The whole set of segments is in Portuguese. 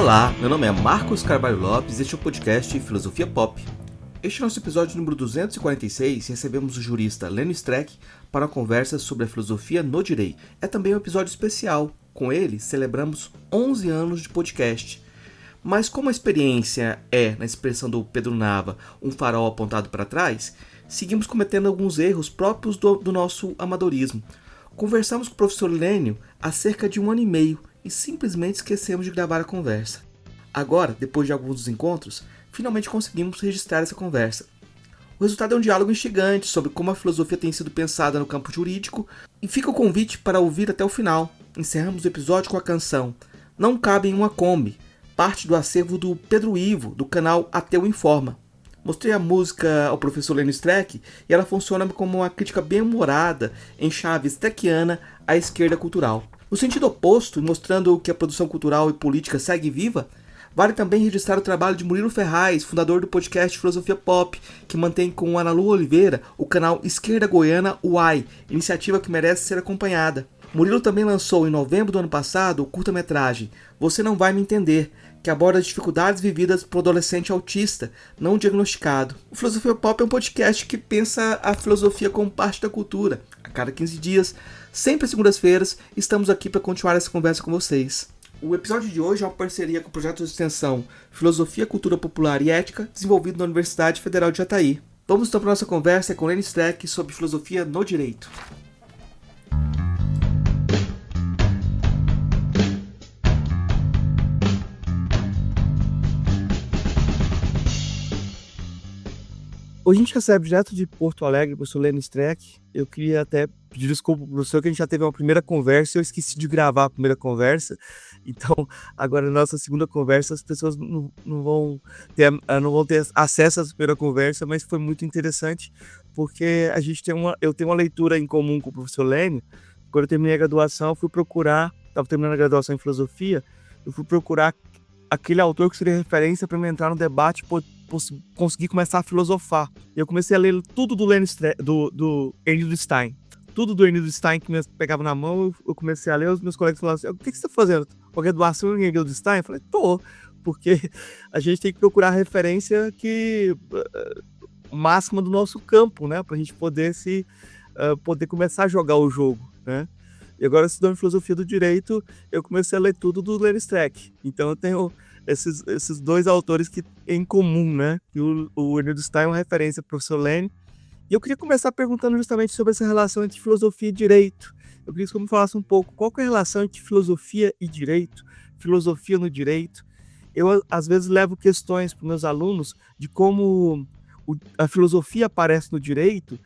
Olá, meu nome é Marcos Carvalho Lopes e este é o podcast Filosofia Pop. Este é o nosso episódio número 246 e recebemos o jurista Lênio Streck para uma conversa sobre a filosofia no direito. É também um episódio especial. Com ele, celebramos 11 anos de podcast. Mas como a experiência é, na expressão do Pedro Nava, um farol apontado para trás, seguimos cometendo alguns erros próprios do nosso amadorismo. Conversamos com o professor Lênio há cerca de 1 ano e meio e simplesmente esquecemos de gravar a conversa. Agora, depois de alguns desencontros, finalmente conseguimos registrar essa conversa. O resultado é um diálogo instigante sobre como a filosofia tem sido pensada no campo jurídico e fica o convite para ouvir até o final. Encerramos o episódio com a canção Não Cabe em uma Kombi, parte do acervo do Pedro Ivo, do canal Ateu Informa. Mostrei a música ao professor Lênio Streck e ela funciona como uma crítica bem-humorada em chave streckiana à esquerda cultural. No sentido oposto, mostrando que a produção cultural e política segue viva, vale também registrar o trabalho de Murilo Ferraz, fundador do podcast Filosofia Pop, que mantém com Ana Lu Oliveira o canal Esquerda Goiana UAI, iniciativa que merece ser acompanhada. Murilo também lançou em novembro do ano passado o curta-metragem Você Não Vai Me Entender, que aborda as dificuldades vividas por um adolescente autista não diagnosticado. O Filosofia Pop é um podcast que pensa a filosofia como parte da cultura. A cada 15 dias, sempre às segundas-feiras, estamos aqui para continuar essa conversa com vocês. O episódio de hoje é uma parceria com o projeto de extensão Filosofia, Cultura Popular e Ética, desenvolvido na Universidade Federal de Jataí. Vamos então para a nossa conversa com Lênio Streck sobre filosofia no direito. Hoje a gente recebe direto de Porto Alegre o professor Lênio Streck. Eu queria até pedir desculpa para o professor que a gente já teve uma primeira conversa e eu esqueci de gravar a primeira conversa. Então, agora na nossa segunda conversa, as pessoas não vão ter acesso à primeira conversa, mas foi muito interessante porque eu tenho uma leitura em comum com o professor Lênio. Quando eu terminei a graduação, estava terminando a graduação em filosofia, eu fui procurar aquele autor que seria referência para me entrar no debate conseguir começar a filosofar. Eu comecei a ler tudo do Ernildo Stein. Tudo do Ernildo Stein que me pegava na mão, eu comecei a ler, os meus colegas falavam assim, o que você está fazendo? Uma graduação em Ernildo Stein? Eu falei, porque a gente tem que procurar a referência máxima do nosso campo, né? Para a gente poder começar a jogar o jogo, né? E agora, estudando filosofia do direito, eu comecei a ler tudo do Lênio Streck. Então eu tenho esses dois autores em comum, né? E o Ernildo Stein é uma referência para o professor Lênio. E eu queria começar perguntando justamente sobre essa relação entre filosofia e direito. Eu queria que você me falasse um pouco qual que é a relação entre filosofia e direito, filosofia no direito. Eu, às vezes, levo questões para os meus alunos de como a filosofia aparece no direito,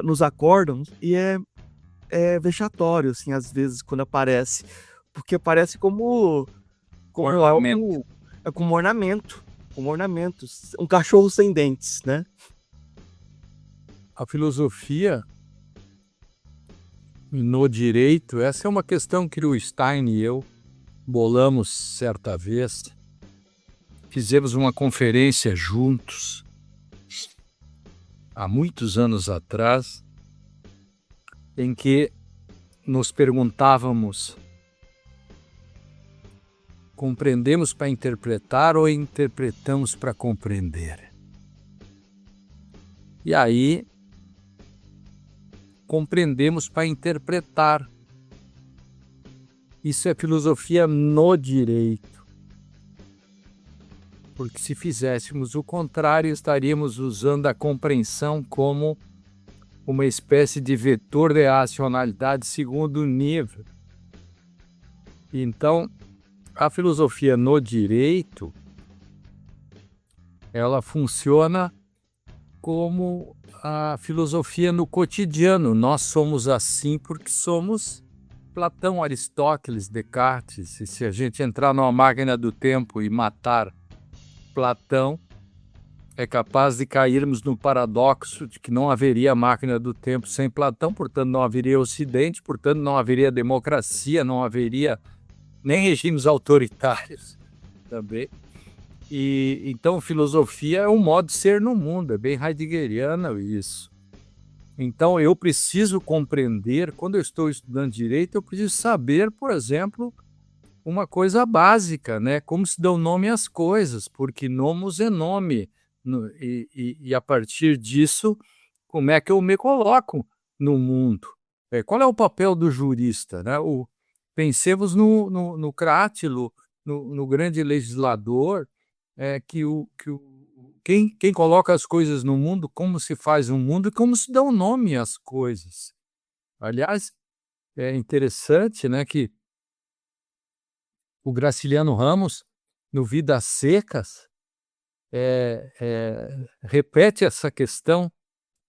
nos acórdãos, e é vexatório, assim, às vezes, quando aparece. Porque aparece como ornamento. Como ornamento. Um cachorro sem dentes, né? A filosofia no direito, essa é uma questão que o Stein e eu bolamos certa vez. Fizemos uma conferência juntos, há muitos anos atrás, em que nos perguntávamos: compreendemos para interpretar ou interpretamos para compreender? E aí, compreendemos para interpretar. Isso é filosofia no direito. Porque se fizéssemos o contrário, estaríamos usando a compreensão como uma espécie de vetor de racionalidade segundo nível. Então, a filosofia no direito, ela funciona como a filosofia no cotidiano. Nós somos assim porque somos Platão, Aristóteles, Descartes. E se a gente entrar numa máquina do tempo e matar Platão, é capaz de cairmos no paradoxo de que não haveria máquina do tempo sem Platão, portanto não haveria Ocidente, portanto não haveria democracia, não haveria nem regimes autoritários também. E então filosofia é um modo de ser no mundo, é bem heideggeriano isso. Então eu preciso compreender, quando eu estou estudando direito, eu preciso saber, por exemplo, uma coisa básica, né? Como se dão nome às coisas, porque nomos é nome. E a partir disso, como é que eu me coloco no mundo? Qual é o papel do jurista, né? Pensemos no Crátilo, no grande legislador, quem coloca as coisas no mundo, como se faz um mundo e como se dá um nome às coisas. Aliás, é interessante, né, que o Graciliano Ramos, no Vidas Secas, repete essa questão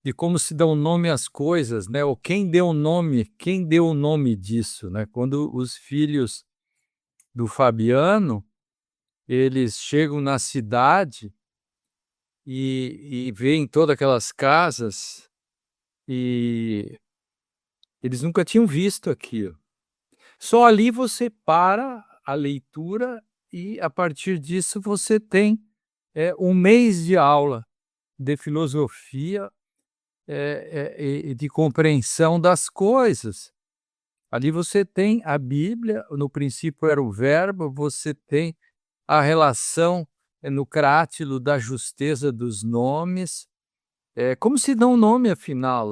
de como se dá um nome às coisas, né? Ou quem deu o nome disso, né? Quando os filhos do Fabiano, eles chegam na cidade e veem todas aquelas casas e eles nunca tinham visto aquilo. Só ali você para a leitura e, a partir disso, você tem um mês de aula de filosofia e de compreensão das coisas. Ali você tem a Bíblia, no princípio era o verbo, você tem a relação no crátilo da justeza dos nomes. Como se dá um nome, afinal?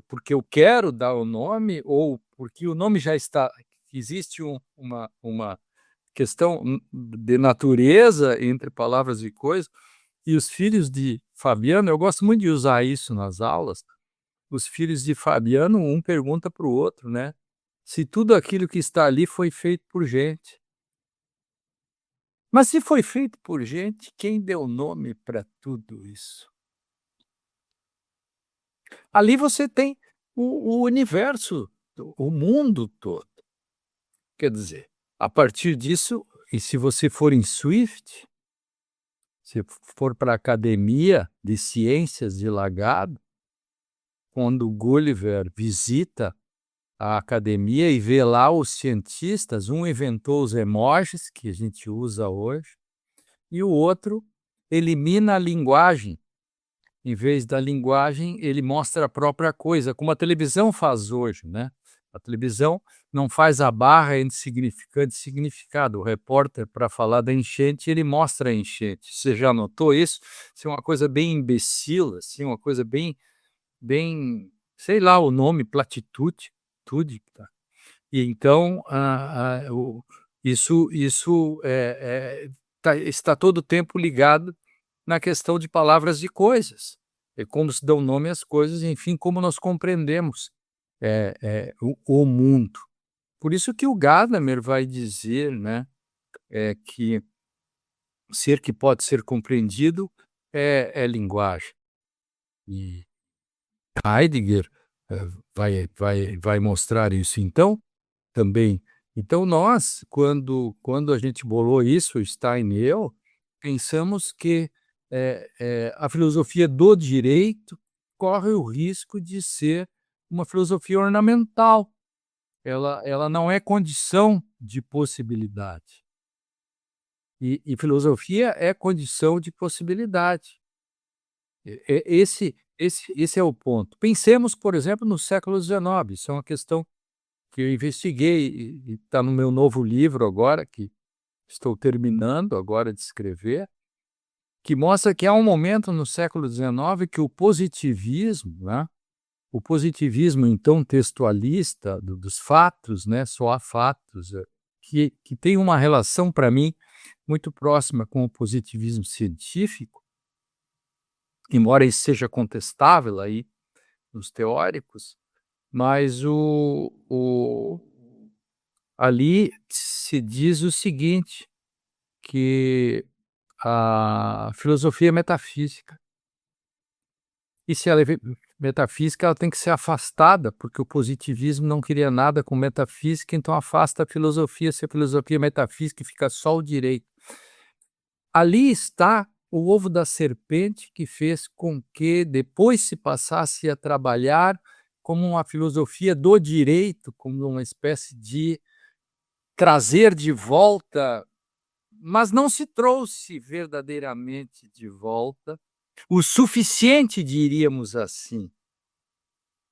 Porque eu quero dar o nome ou porque o nome já está. Existe uma questão de natureza entre palavras e coisas. E os filhos de Fabiano, eu gosto muito de usar isso nas aulas. Os filhos de Fabiano, um pergunta para o outro, né? Se tudo aquilo que está ali foi feito por gente. Mas se foi feito por gente, quem deu nome para tudo isso? Ali você tem o universo, o mundo todo. Quer dizer, a partir disso, e se você for em Swift, se for para a Academia de Ciências de Lagado, quando Gulliver visita a academia e vê lá os cientistas, um inventou os emojis, que a gente usa hoje, e o outro elimina a linguagem. Em vez da linguagem, ele mostra a própria coisa, como a televisão faz hoje, né? A televisão não faz a barra entre significante e significado. O repórter, para falar da enchente, ele mostra a enchente. Você já notou isso? Isso é uma coisa bem imbecil, assim, uma coisa sei lá o nome, platitude, tá? E então, isso está todo o tempo ligado na questão de palavras e coisas, como se dão nome às coisas, enfim, como nós compreendemos o mundo. Por isso que o Gadamer vai dizer, né, que ser que pode ser compreendido é linguagem. E Heidegger vai mostrar isso. Então, também. Então nós, quando a gente bolou isso, Stein e eu, pensamos que, a filosofia do direito corre o risco de ser uma filosofia ornamental. Ela não é condição de possibilidade. E filosofia é condição de possibilidade. Esse é o ponto. Pensemos, por exemplo, no século XIX, isso é uma questão que eu investiguei e está no meu novo livro agora, que estou terminando agora de escrever, que mostra que há um momento no século XIX que o positivismo, né, o positivismo então textualista dos fatos, né, só há fatos, que tem uma relação para mim muito próxima com o positivismo científico, embora isso seja contestável aí nos teóricos, mas ali se diz o seguinte, que a filosofia é metafísica. E se ela é metafísica, ela tem que ser afastada, porque o positivismo não queria nada com metafísica, então afasta a filosofia, se a filosofia é metafísica, fica só o direito. Ali está o ovo da serpente que fez com que depois se passasse a trabalhar como uma filosofia do direito, como uma espécie de trazer de volta, mas não se trouxe verdadeiramente de volta o suficiente, diríamos assim.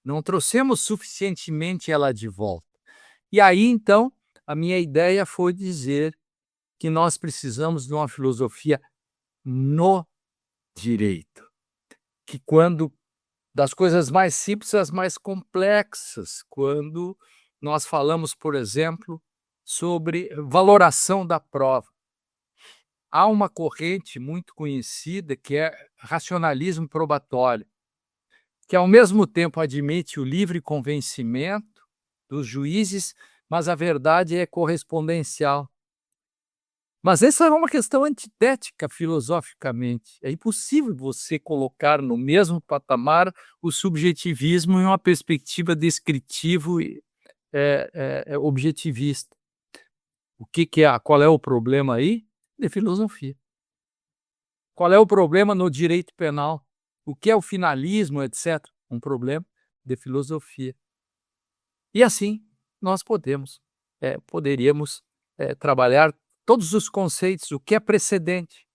Não trouxemos suficientemente ela de volta. E aí, então, a minha ideia foi dizer que nós precisamos de uma filosofia no direito, que quando das coisas mais simples às mais complexas, quando nós falamos, por exemplo, sobre valoração da prova. Há uma corrente muito conhecida que é racionalismo probatório, que ao mesmo tempo admite o livre convencimento dos juízes, mas a verdade é correspondencial. Mas essa é uma questão antitética filosoficamente. É impossível você colocar no mesmo patamar o subjetivismo em uma perspectiva descritivo e objetivista. Qual é o problema aí? De filosofia. Qual é o problema no direito penal? O que é o finalismo, etc. Um problema de filosofia. E assim nós poderíamos trabalhar todos os conceitos. O que é precedente?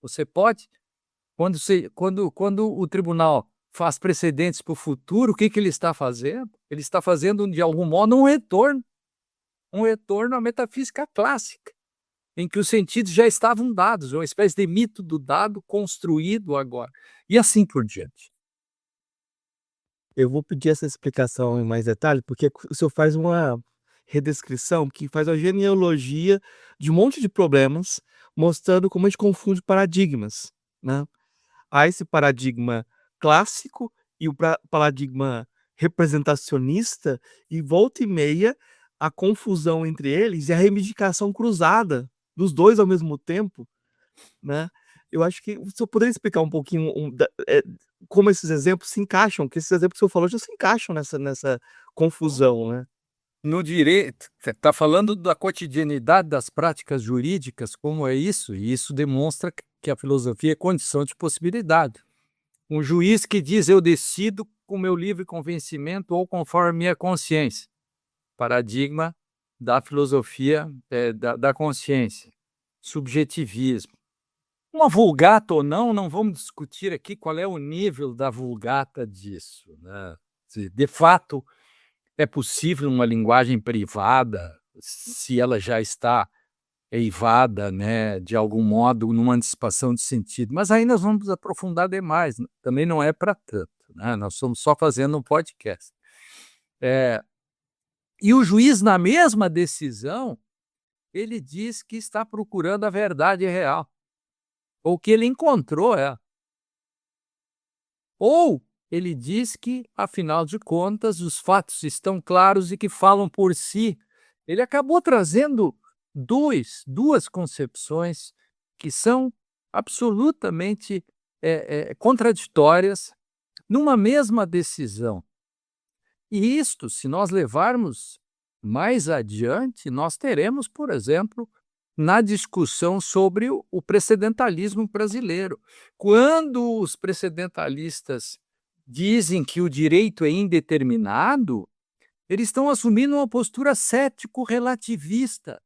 Você pode, quando o tribunal faz precedentes para o futuro, o que ele está fazendo? Ele está fazendo, de algum modo, um retorno à metafísica clássica, em que os sentidos já estavam dados, uma espécie de mito do dado construído agora, e assim por diante. Eu vou pedir essa explicação em mais detalhe, porque o senhor faz uma redescrição que faz a genealogia de um monte de problemas, mostrando como a gente confunde paradigmas, né. Há esse paradigma clássico e o paradigma representacionista, e volta e meia a confusão entre eles e a reivindicação cruzada dos 2 ao mesmo tempo, né. Eu acho que o senhor poderia explicar um pouquinho como esses exemplos se encaixam, que esses exemplos que o senhor falou já se encaixam nessa confusão, né. No direito, você está falando da cotidianidade das práticas jurídicas, como é isso, e isso demonstra que a filosofia é condição de possibilidade. Um juiz que diz: eu decido com meu livre convencimento ou conforme minha consciência. Paradigma da filosofia da consciência. Subjetivismo. Uma vulgata ou não vamos discutir aqui qual é o nível da vulgata disso, né. De fato, é possível uma linguagem privada, se ela já está eivada, né, de algum modo, numa antecipação de sentido, mas aí nós vamos aprofundar demais, também não é para tanto, né, nós estamos só fazendo um podcast. E o juiz, na mesma decisão, ele diz que está procurando a verdade real, ou que ele encontrou ela. Ou ele diz que, afinal de contas, os fatos estão claros e que falam por si. Ele acabou trazendo duas concepções que são absolutamente contraditórias numa mesma decisão. E isto, se nós levarmos mais adiante, nós teremos, por exemplo, na discussão sobre o precedentalismo brasileiro. Quando os precedentalistas dizem que o direito é indeterminado, eles estão assumindo uma postura cético-relativista.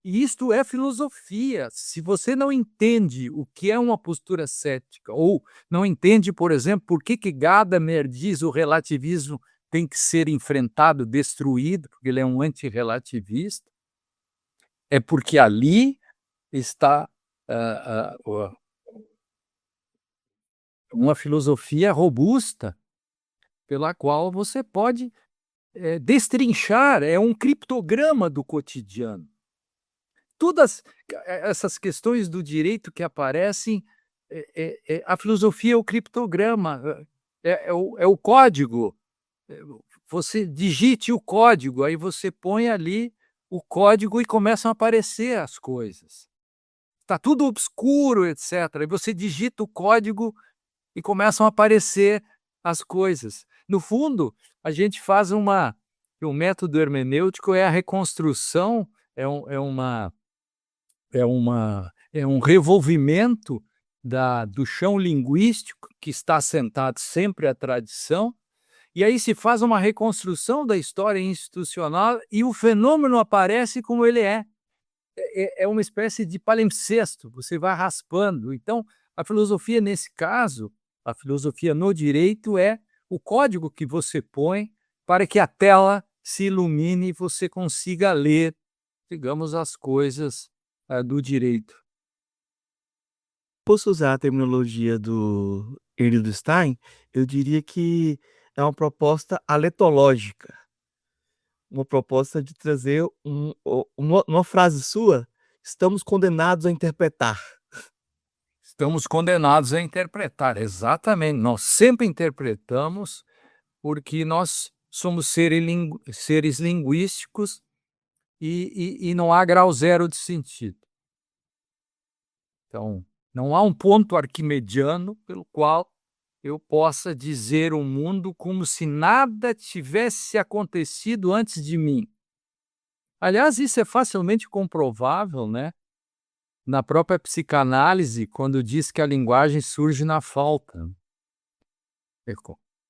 E isto é filosofia. Se você não entende o que é uma postura cética, ou não entende, por exemplo, por que Gadamer diz o relativismo tem que ser enfrentado, destruído, porque ele é um antirrelativista, é porque ali está uma filosofia robusta, pela qual você pode destrinchar, é um criptograma do cotidiano. Todas essas questões do direito que aparecem, a filosofia é o criptograma, é o código. Você digite o código, aí você põe ali o código e começam a aparecer as coisas. Está tudo obscuro, etc. Aí você digita o código e começam a aparecer as coisas. No fundo, a gente faz um método hermenêutico é a reconstrução, é um revolvimento do chão linguístico que está assentado sempre à tradição, e aí se faz uma reconstrução da história institucional e o fenômeno aparece como ele é. É uma espécie de palimpsesto, você vai raspando. Então, a filosofia, nesse caso, a filosofia no direito é o código que você põe para que a tela se ilumine e você consiga ler, digamos, as coisas do direito. Posso usar a terminologia do Herido Stein, eu diria que é uma proposta aletológica, uma proposta de trazer uma frase sua: "Estamos condenados a interpretar". Estamos condenados a interpretar, exatamente. Nós sempre interpretamos, porque nós somos seres linguísticos e não há grau zero de sentido. Então, não há um ponto arquimediano pelo qual eu possa dizer o mundo como se nada tivesse acontecido antes de mim. Aliás, isso é facilmente comprovável, né, na própria psicanálise, quando diz que a linguagem surge na falta.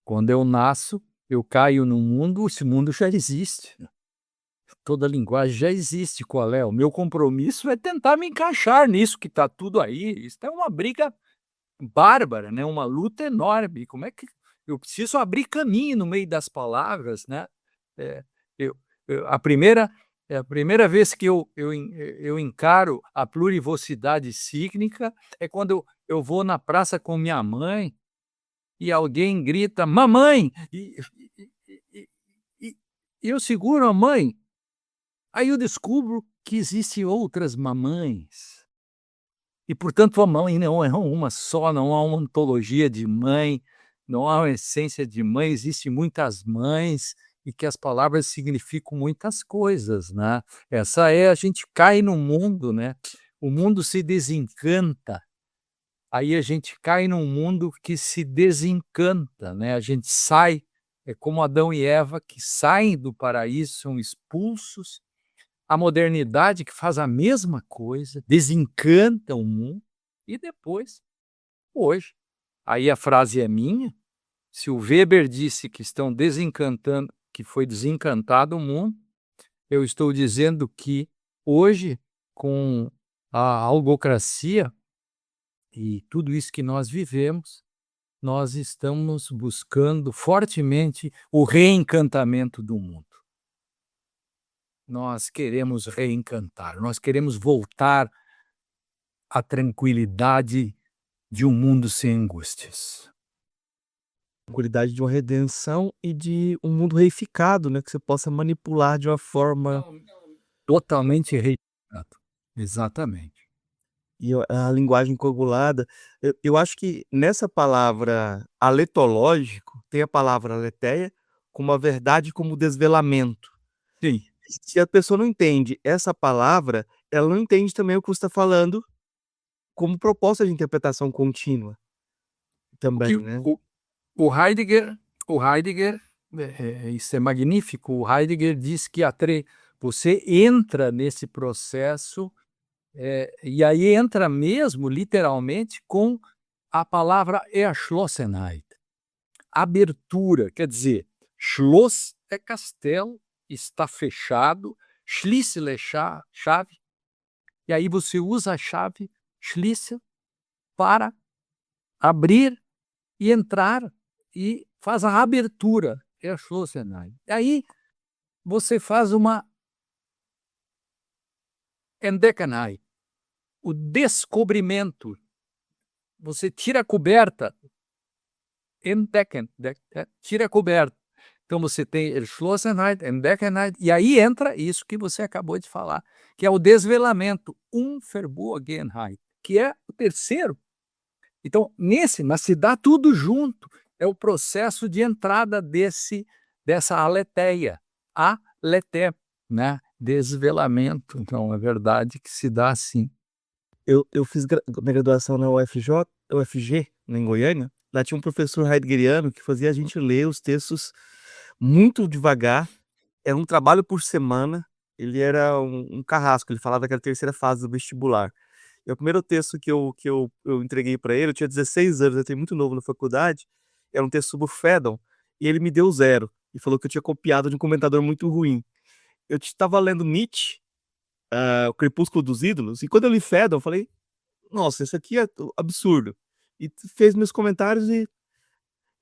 Quando eu nasço, eu caio no mundo, esse mundo já existe. Toda linguagem já existe. Qual é? O meu compromisso é tentar me encaixar nisso que está tudo aí. Isso é uma briga bárbara, né, uma luta enorme. Como é que eu preciso abrir caminho no meio das palavras, né? Eh, eu a primeira vez que eu encaro a plurivocidade sígnica é quando eu vou na praça com minha mãe e alguém grita: "Mamãe!" E e e eu seguro a mãe, aí eu descubro que existem outras mamães. E, portanto, a mãe não é uma só, não há uma ontologia de mãe, não há uma essência de mãe, existem muitas mães e que as palavras significam muitas coisas, né. Essa é a gente cai no mundo, né, o mundo se desencanta, aí a gente cai num mundo que se desencanta, né, a gente sai, é como Adão e Eva que saem do paraíso, são expulsos, a modernidade que faz a mesma coisa, desencanta o mundo e depois, hoje, aí a frase é minha, se o Weber disse que estão desencantando que foi desencantado o mundo, eu estou dizendo que hoje, com a algocracia e tudo isso que nós vivemos, nós estamos buscando fortemente o reencantamento do mundo. Nós queremos reencantar, nós queremos voltar à tranquilidade de um mundo sem angústias. Qualidade de uma redenção e de um mundo reificado, né, que você possa manipular de uma forma. Totalmente reeducado. Exatamente. E a linguagem coagulada, eu acho que nessa palavra aletológico, tem a palavra aletheia, como a verdade como desvelamento. Sim. Se a pessoa não entende essa palavra, ela não entende também o que você está falando como proposta de interpretação contínua O também, que né. o Heidegger, isso é magnífico, o Heidegger diz que você entra nesse processo, e aí entra mesmo literalmente com a palavra Erschlossenheit, abertura, quer dizer, Schloss é castelo, está fechado, Schlüssel é chave, e aí você usa a chave Schlüssel para abrir e entrar e faz a abertura, é a Schlossernheit. Aí você faz uma Entdeckenheit, o descobrimento. Você tira a coberta, tira a coberta. Então você tem Schlossernheit, Entdeckenheit, e aí entra isso que você acabou de falar, que é o desvelamento, Unverborgenheit, que é o terceiro. Então, mas se dá tudo junto, é o processo de entrada dessa aletheia, aleté, né, desvelamento. Então, é verdade que se dá assim. Eu fiz minha graduação na UFG, né, em Goiânia, lá tinha um professor heideggeriano que fazia a gente ler os textos muito devagar, era um trabalho por semana, ele era um carrasco, ele falava que era a terceira fase do vestibular. E o primeiro texto que eu entreguei para ele, eu tinha 16 anos, eu entrei muito novo na faculdade, era um texto sobre o Fanon, e ele me deu 0, e falou que eu tinha copiado de um comentador muito ruim. Eu estava lendo Nietzsche, O Crepúsculo dos Ídolos, e quando eu li Fanon, eu falei: "Nossa, isso aqui é absurdo". E fez meus comentários e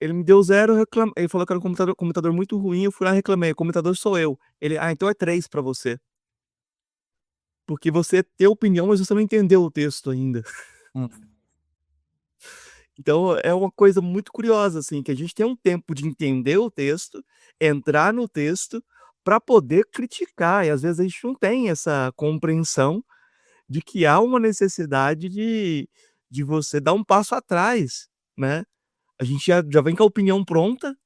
Ele me deu 0, ele falou que era um computador muito ruim, eu fui lá e reclamei: "O computador sou eu". Ele: "Ah, então é 3 pra você, porque você tem opinião, mas você não entendeu o texto ainda". Hum. Então é uma coisa muito curiosa, assim, que a gente tem um tempo de entender o texto, entrar no texto, para poder criticar, e às vezes a gente não tem essa compreensão de que há uma necessidade de você dar um passo atrás, né. A gente já vem com a opinião pronta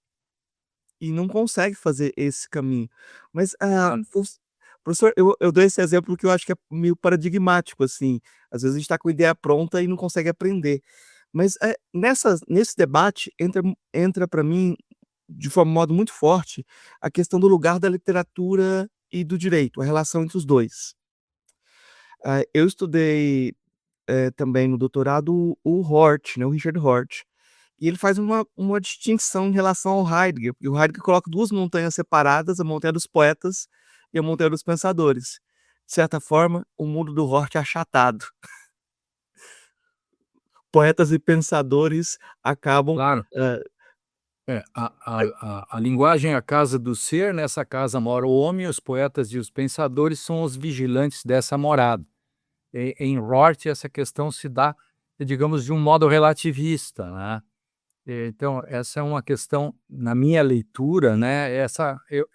e não consegue fazer esse caminho. Mas, professor, eu dou esse exemplo que eu acho que é meio paradigmático, assim, às vezes a gente está com a ideia pronta e não consegue aprender. Mas, nesse debate entra para mim, de modo muito forte, a questão do lugar da literatura e do direito, a relação entre os 2. Eu estudei, também no doutorado o Hort, né, o Richard Hort, e ele faz uma distinção em relação ao Heidegger, porque o Heidegger coloca 2 montanhas separadas, a montanha dos poetas e a montanha dos pensadores. De certa forma, o mundo do Hort é achatado. Poetas e pensadores acabam, Claro. hã É, a linguagem é a casa do ser, nessa casa mora o homem, os poetas e os pensadores são os vigilantes dessa morada. Em Roth, essa questão se dá, digamos, de um modo relativista, né. Então, essa é uma questão, na minha leitura, né,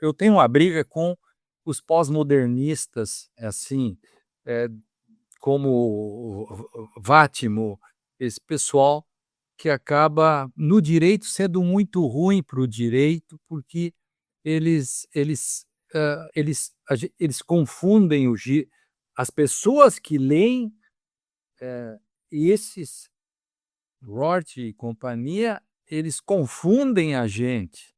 eu tenho uma briga com os pós-modernistas, assim, eh, como o Vátimo, esse pessoal que acaba, no direito, sendo muito ruim para o direito, porque eles confundem as pessoas que leem, e esses Rorty e companhia, eles confundem a gente.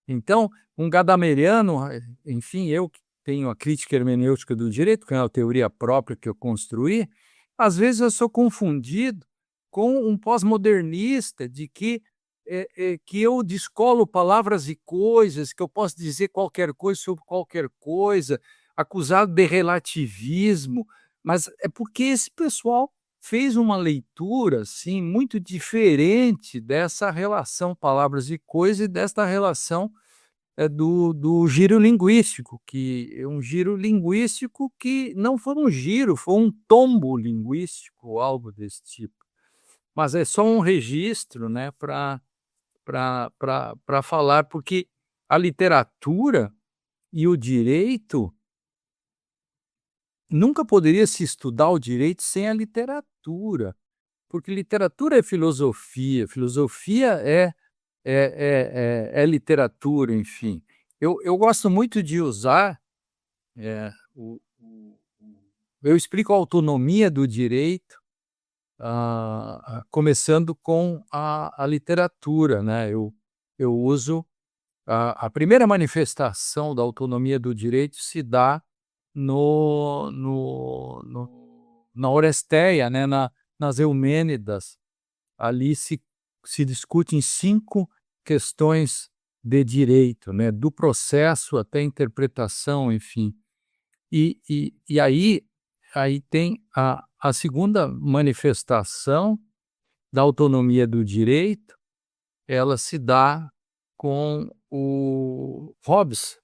Então, um gadameriano, enfim, eu que tenho a crítica hermenêutica do direito, que é uma teoria própria que eu construí, às vezes eu sou confundido com um pós-modernista de que eu descolo palavras e coisas, que eu posso dizer qualquer coisa sobre qualquer coisa, acusado de relativismo, mas é porque esse pessoal fez uma leitura, assim, muito diferente dessa relação palavras e coisas e desta relação do giro linguístico, que é um giro linguístico que não foi um giro, foi um tombo linguístico, algo desse tipo. Mas é só um registro, né, para falar, porque a literatura e o direito nunca poderia se estudar o direito sem a literatura, porque literatura é filosofia, filosofia é literatura, enfim. Eu gosto muito de usar, eu explico a autonomia do direito, começando com a literatura, né, eu uso a primeira manifestação da autonomia do direito se dá na Oresteia, né, nas Eumênidas. Ali se discutem 5 questões de direito, né, do processo até a interpretação, enfim. E aí tem a segunda manifestação da autonomia do direito, ela se dá com o Hobbes,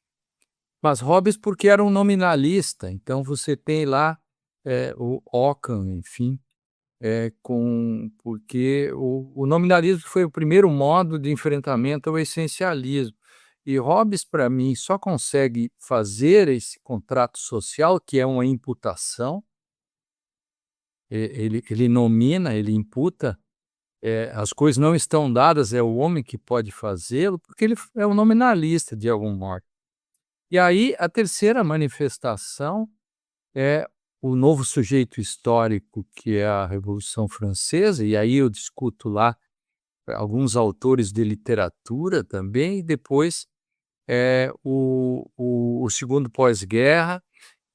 mas Hobbes porque era um nominalista, então você tem lá, o Ockham, enfim, porque o nominalismo foi o primeiro modo de enfrentamento ao essencialismo. E Hobbes, para mim, só consegue fazer esse contrato social, que é uma imputação, ele nomina, ele imputa, as coisas não estão dadas, é o homem que pode fazê-lo, porque ele é um nominalista de algum modo. E aí a terceira manifestação é o novo sujeito histórico, que é a Revolução Francesa, e aí eu discuto lá alguns autores de literatura também, e depois o segundo pós-guerra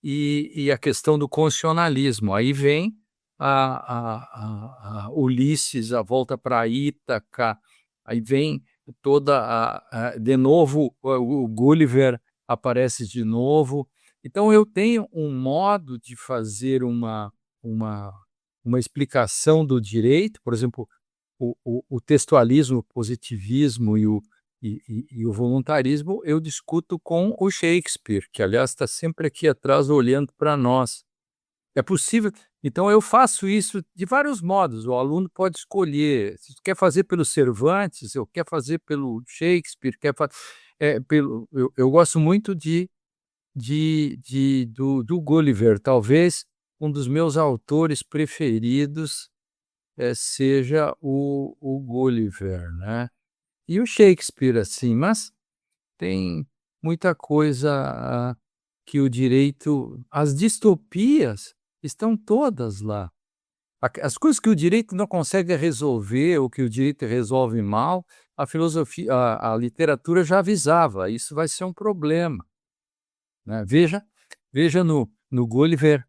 e a questão do constitucionalismo. Aí vem a Ulisses, a volta para Ítaca, aí vem toda de novo o Gulliver aparece de novo. Então eu tenho um modo de fazer uma uma explicação do direito, por exemplo, o textualismo, o positivismo e o voluntarismo, eu discuto com o Shakespeare, que, aliás, está sempre aqui atrás olhando para nós. É possível. Então, eu faço isso de vários modos. O aluno pode escolher se quer fazer pelo Cervantes, ou quer fazer pelo Shakespeare, eu gosto muito do Gulliver. Talvez um dos meus autores preferidos seja o Gulliver, né? E o Shakespeare, assim, mas tem muita coisa que o direito, as distopias estão todas lá. As coisas que o direito não consegue resolver, ou que o direito resolve mal, a filosofia, a literatura já avisava, isso vai ser um problema, né? Veja no Gulliver,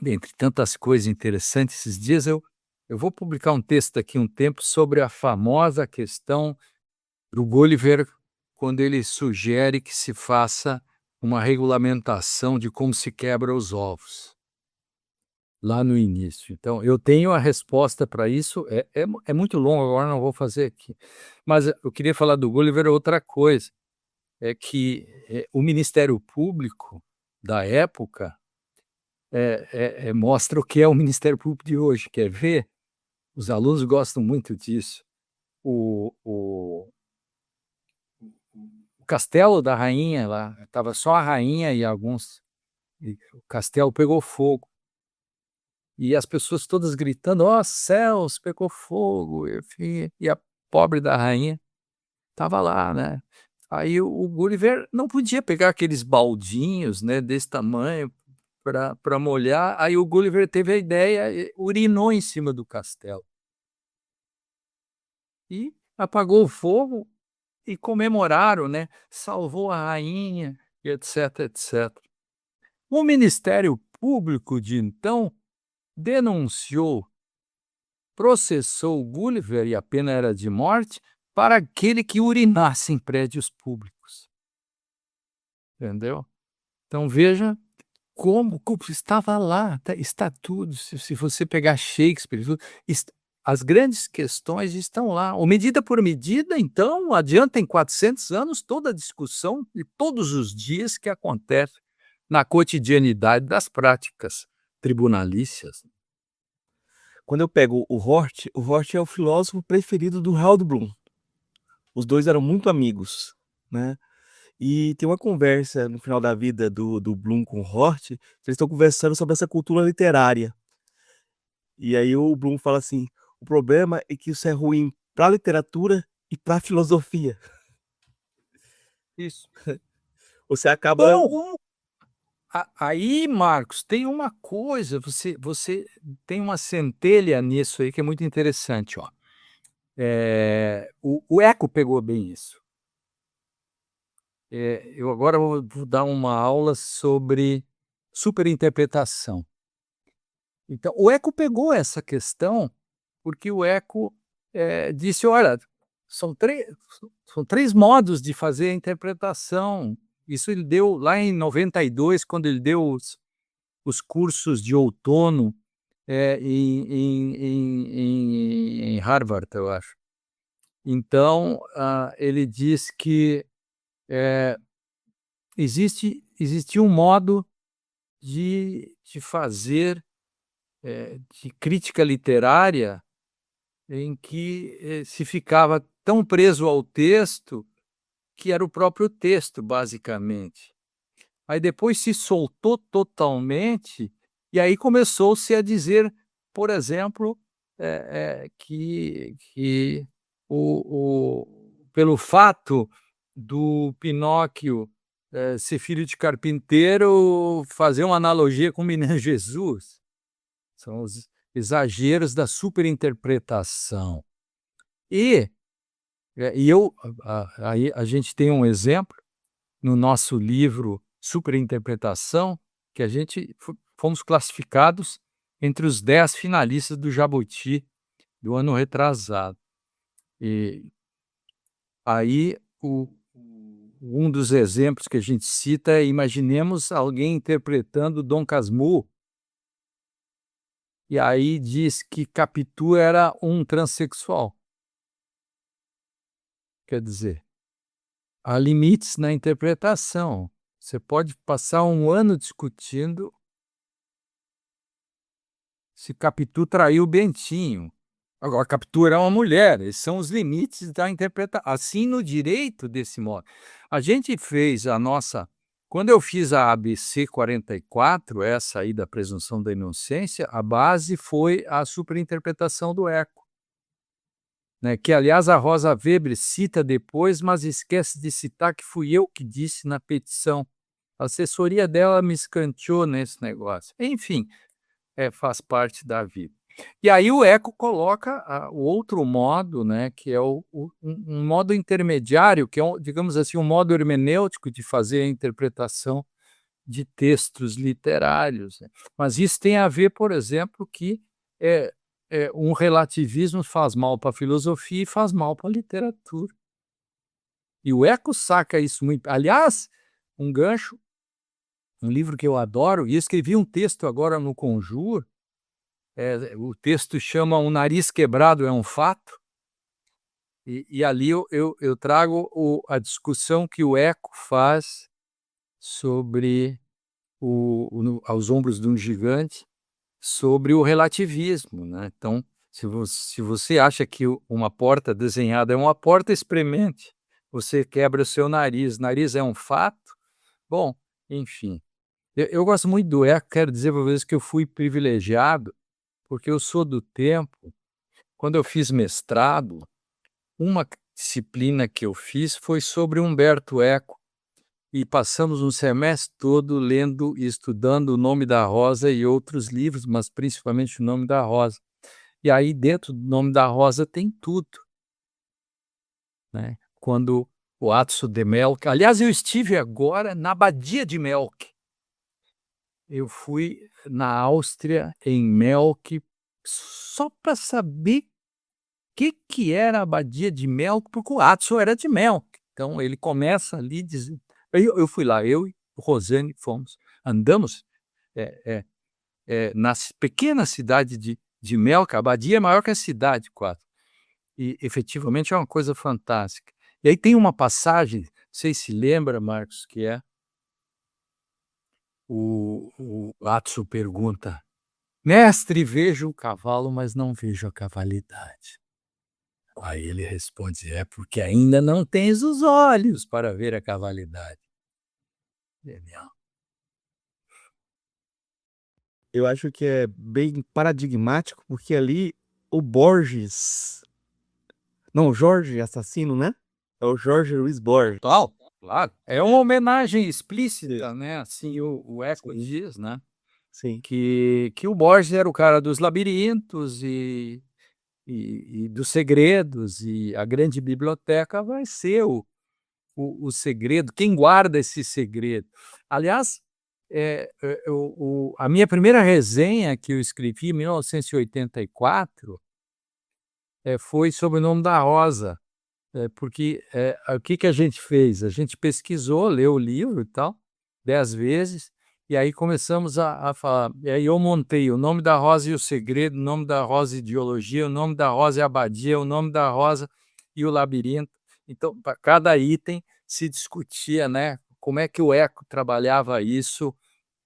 dentre tantas coisas interessantes, esses dias eu vou publicar um texto daqui um tempo sobre a famosa questão do Gulliver, quando ele sugere que se faça uma regulamentação de como se quebra os ovos, lá no início. Então, eu tenho a resposta para isso, é muito longo, agora não vou fazer aqui. Mas eu queria falar do Gulliver outra coisa, é que o Ministério Público da época mostra o que é o Ministério Público de hoje. Quer ver? Os alunos gostam muito disso. O castelo da rainha lá, estava só a rainha e o castelo pegou fogo. E as pessoas todas gritando: "Ó céus, pegou fogo", enfim, e a pobre da rainha estava lá, né. Aí o Gulliver não podia pegar aqueles baldinhos, né, desse tamanho para molhar, aí o Gulliver teve a ideia e urinou em cima do castelo. E apagou o fogo e comemoraram, né, salvou a rainha e etc, etc. O Ministério Público de então denunciou, processou o Gulliver, e a pena era de morte, para aquele que urinasse em prédios públicos. Entendeu? Então veja como estava lá, está tudo, se você pegar Shakespeare, tudo, as grandes questões estão lá. O medida por medida, então, adianta em 400 anos toda a discussão de todos os dias que acontece na cotidianidade das práticas tribunalícias. Quando eu pego o Hort é o filósofo preferido do Harold Bloom. Os 2 eram muito amigos, né. E tem uma conversa no final da vida do Bloom com o Hort, eles estão conversando sobre essa cultura literária. E aí o Bloom fala assim: "O problema é que isso é ruim pra literatura e pra filosofia". Isso. Você acaba Bom, aí, Marcos, tem uma coisa, você tem uma centelha nisso aí que é muito interessante, ó. O Eco pegou bem isso. Eu agora vou dar uma aula sobre superinterpretação. Então, o Eco pegou essa questão, porque o Eco, disse: "Olha, são três modos de fazer a interpretação". Isso ele deu lá em 92, quando ele deu os cursos de outono, em Harvard, eu acho. Então, ele diz que, eh, existia um modo de fazer, de crítica literária, em que, se ficava tão preso ao texto, que era o próprio texto, basicamente. Aí depois se soltou totalmente, e aí começou-se a dizer, por exemplo, que pelo fato do Pinóquio, ser filho de carpinteiro, fazer uma analogia com o menino Jesus. São os exageros da superinterpretação. E, aí a gente tem um exemplo no nosso livro Superinterpretação, que a gente fomos classificados entre os 10 finalistas do Jabuti do ano retrasado. E aí um dos exemplos que a gente cita é: imaginemos alguém interpretando Dom Casmurro, e aí diz que Capitu era um transexual. Quer dizer, há limites na interpretação. Você pode passar um ano discutindo se Capitu traiu o Bentinho. Agora, Capitu era uma mulher, esses são os limites da interpretação. Assim, no direito, desse modo. A gente fez a nossa. Quando eu fiz a ABC 44, essa aí da presunção da inocência, a base foi a superinterpretação do Eco. Né, que, aliás, a Rosa Weber cita depois, mas esquece de citar que fui eu que disse na petição. A assessoria dela me escanteou nesse negócio. Enfim, faz parte da vida. E aí o Eco coloca o outro modo, né, que é um modo intermediário, que é, digamos assim, um modo hermenêutico de fazer a interpretação de textos literários. Né? Mas isso tem a ver, por exemplo, que um relativismo faz mal para a filosofia e faz mal para a literatura. E o Eco saca isso muito. Aliás, um gancho, um livro que eu adoro, e escrevi um texto agora no Conjur, o texto chama "Um Nariz Quebrado é um Fato", e ali eu trago a discussão que o Eco faz sobre, aos ombros de um gigante, sobre o relativismo. Né? Então, se você acha que uma porta desenhada é uma porta, experimente. Você quebra o seu nariz. Nariz é um fato? Bom, enfim. Eu gosto muito do Eco, quero dizer para vocês que eu fui privilegiado, porque eu sou do tempo, quando eu fiz mestrado, uma disciplina que eu fiz foi sobre Humberto Eco, e passamos um semestre todo lendo e estudando O Nome da Rosa e outros livros, mas principalmente O Nome da Rosa. E aí dentro do Nome da Rosa tem tudo. Né? Quando o Atso de Melk... Aliás, eu estive agora na Abadia de Melk. Eu fui na Áustria, em Melk, só para saber que era a Abadia de Melk, porque o Atso era de Melk. Então ele começa ali dizendo... Eu fui lá, eu e o Rosane fomos, andamos na pequena cidade de Melk. A Abadia é maior que a cidade, quase. E efetivamente é uma coisa fantástica. E aí tem uma passagem, não sei se lembra, Marcos, que é o Atso pergunta: "Mestre, vejo o cavalo, mas não vejo a cavalidade." Aí ele responde: "É porque ainda não tens os olhos para ver a cavalidade." Genial. Eu acho que é bem paradigmático, porque ali o Borges, não, o Jorge assassino, né? É o Jorge Luiz Borges. Total, claro. É uma homenagem explícita, né? Assim, o Eco diz, né? Sim. Que o Borges era o cara dos labirintos e dos segredos, e a grande biblioteca vai ser o segredo, quem guarda esse segredo. Aliás, a minha primeira resenha que eu escrevi em 1984 foi sobre O Nome da Rosa, porque o que a gente fez? A gente pesquisou, leu o livro e tal, 10 vezes, e aí começamos a falar. E aí eu montei O Nome da Rosa e o Segredo, O Nome da Rosa e Ideologia, O Nome da Rosa e Abadia, O Nome da Rosa e o Labirinto. Então, para cada item se discutia, né, como é que o Eco trabalhava isso.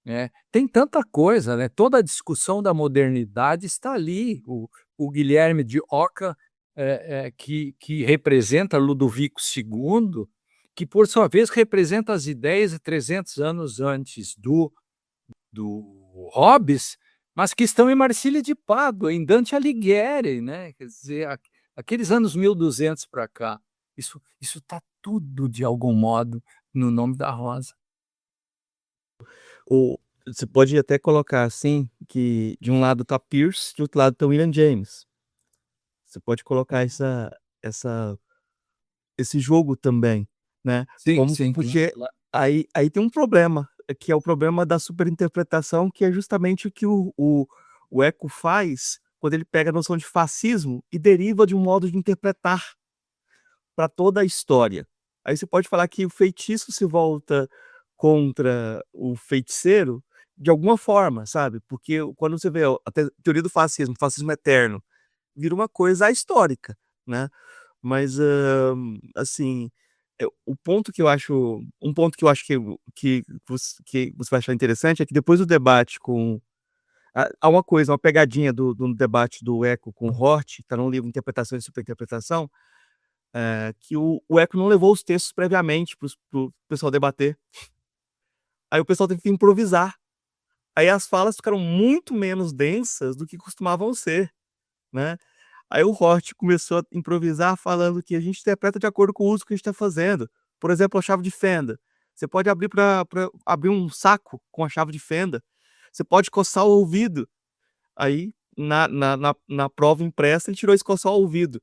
Né? Tem tanta coisa, né? Toda a discussão da modernidade está ali. O Guilherme de Ockham, que representa Ludovico II, que, por sua vez, representa as ideias de 300 anos antes do Hobbes, mas que estão em Marcílio de Pádua, em Dante Alighieri, né? Quer dizer, aqueles anos 1200 para cá. Isso está tudo, de algum modo, no Nome da Rosa. Você pode até colocar assim, que de um lado tá Pierce, de outro lado tá William James. Você pode colocar essa esse jogo também, né, Sim, como sim. porque aí tem um problema, que é o problema da superinterpretação, que é justamente o que o Eco faz quando ele pega a noção de fascismo e deriva de um modo de interpretar para toda a história. Aí você pode falar que o feitiço se volta contra o feiticeiro, de alguma forma, sabe? Porque quando você vê a teoria do fascismo eterno, vira uma coisa histórica, né? Mas, assim, o ponto que eu acho um ponto que eu acho que você vai achar interessante é que depois do debate com há uma coisa, uma pegadinha do debate do Eco com o Hort, tá no livro Interpretação e Superinterpretação, que o Eco não levou os textos previamente para o pessoal debater. Aí o pessoal teve que improvisar. Aí as falas ficaram muito menos densas do que costumavam ser, né. Aí o Hort começou a improvisar falando que a gente interpreta de acordo com o uso que a gente está fazendo. Por exemplo, a chave de fenda. Você pode abrir para abrir um saco com a chave de fenda. Você pode coçar o ouvido. Aí na prova impressa ele tirou esse coçar o ouvido.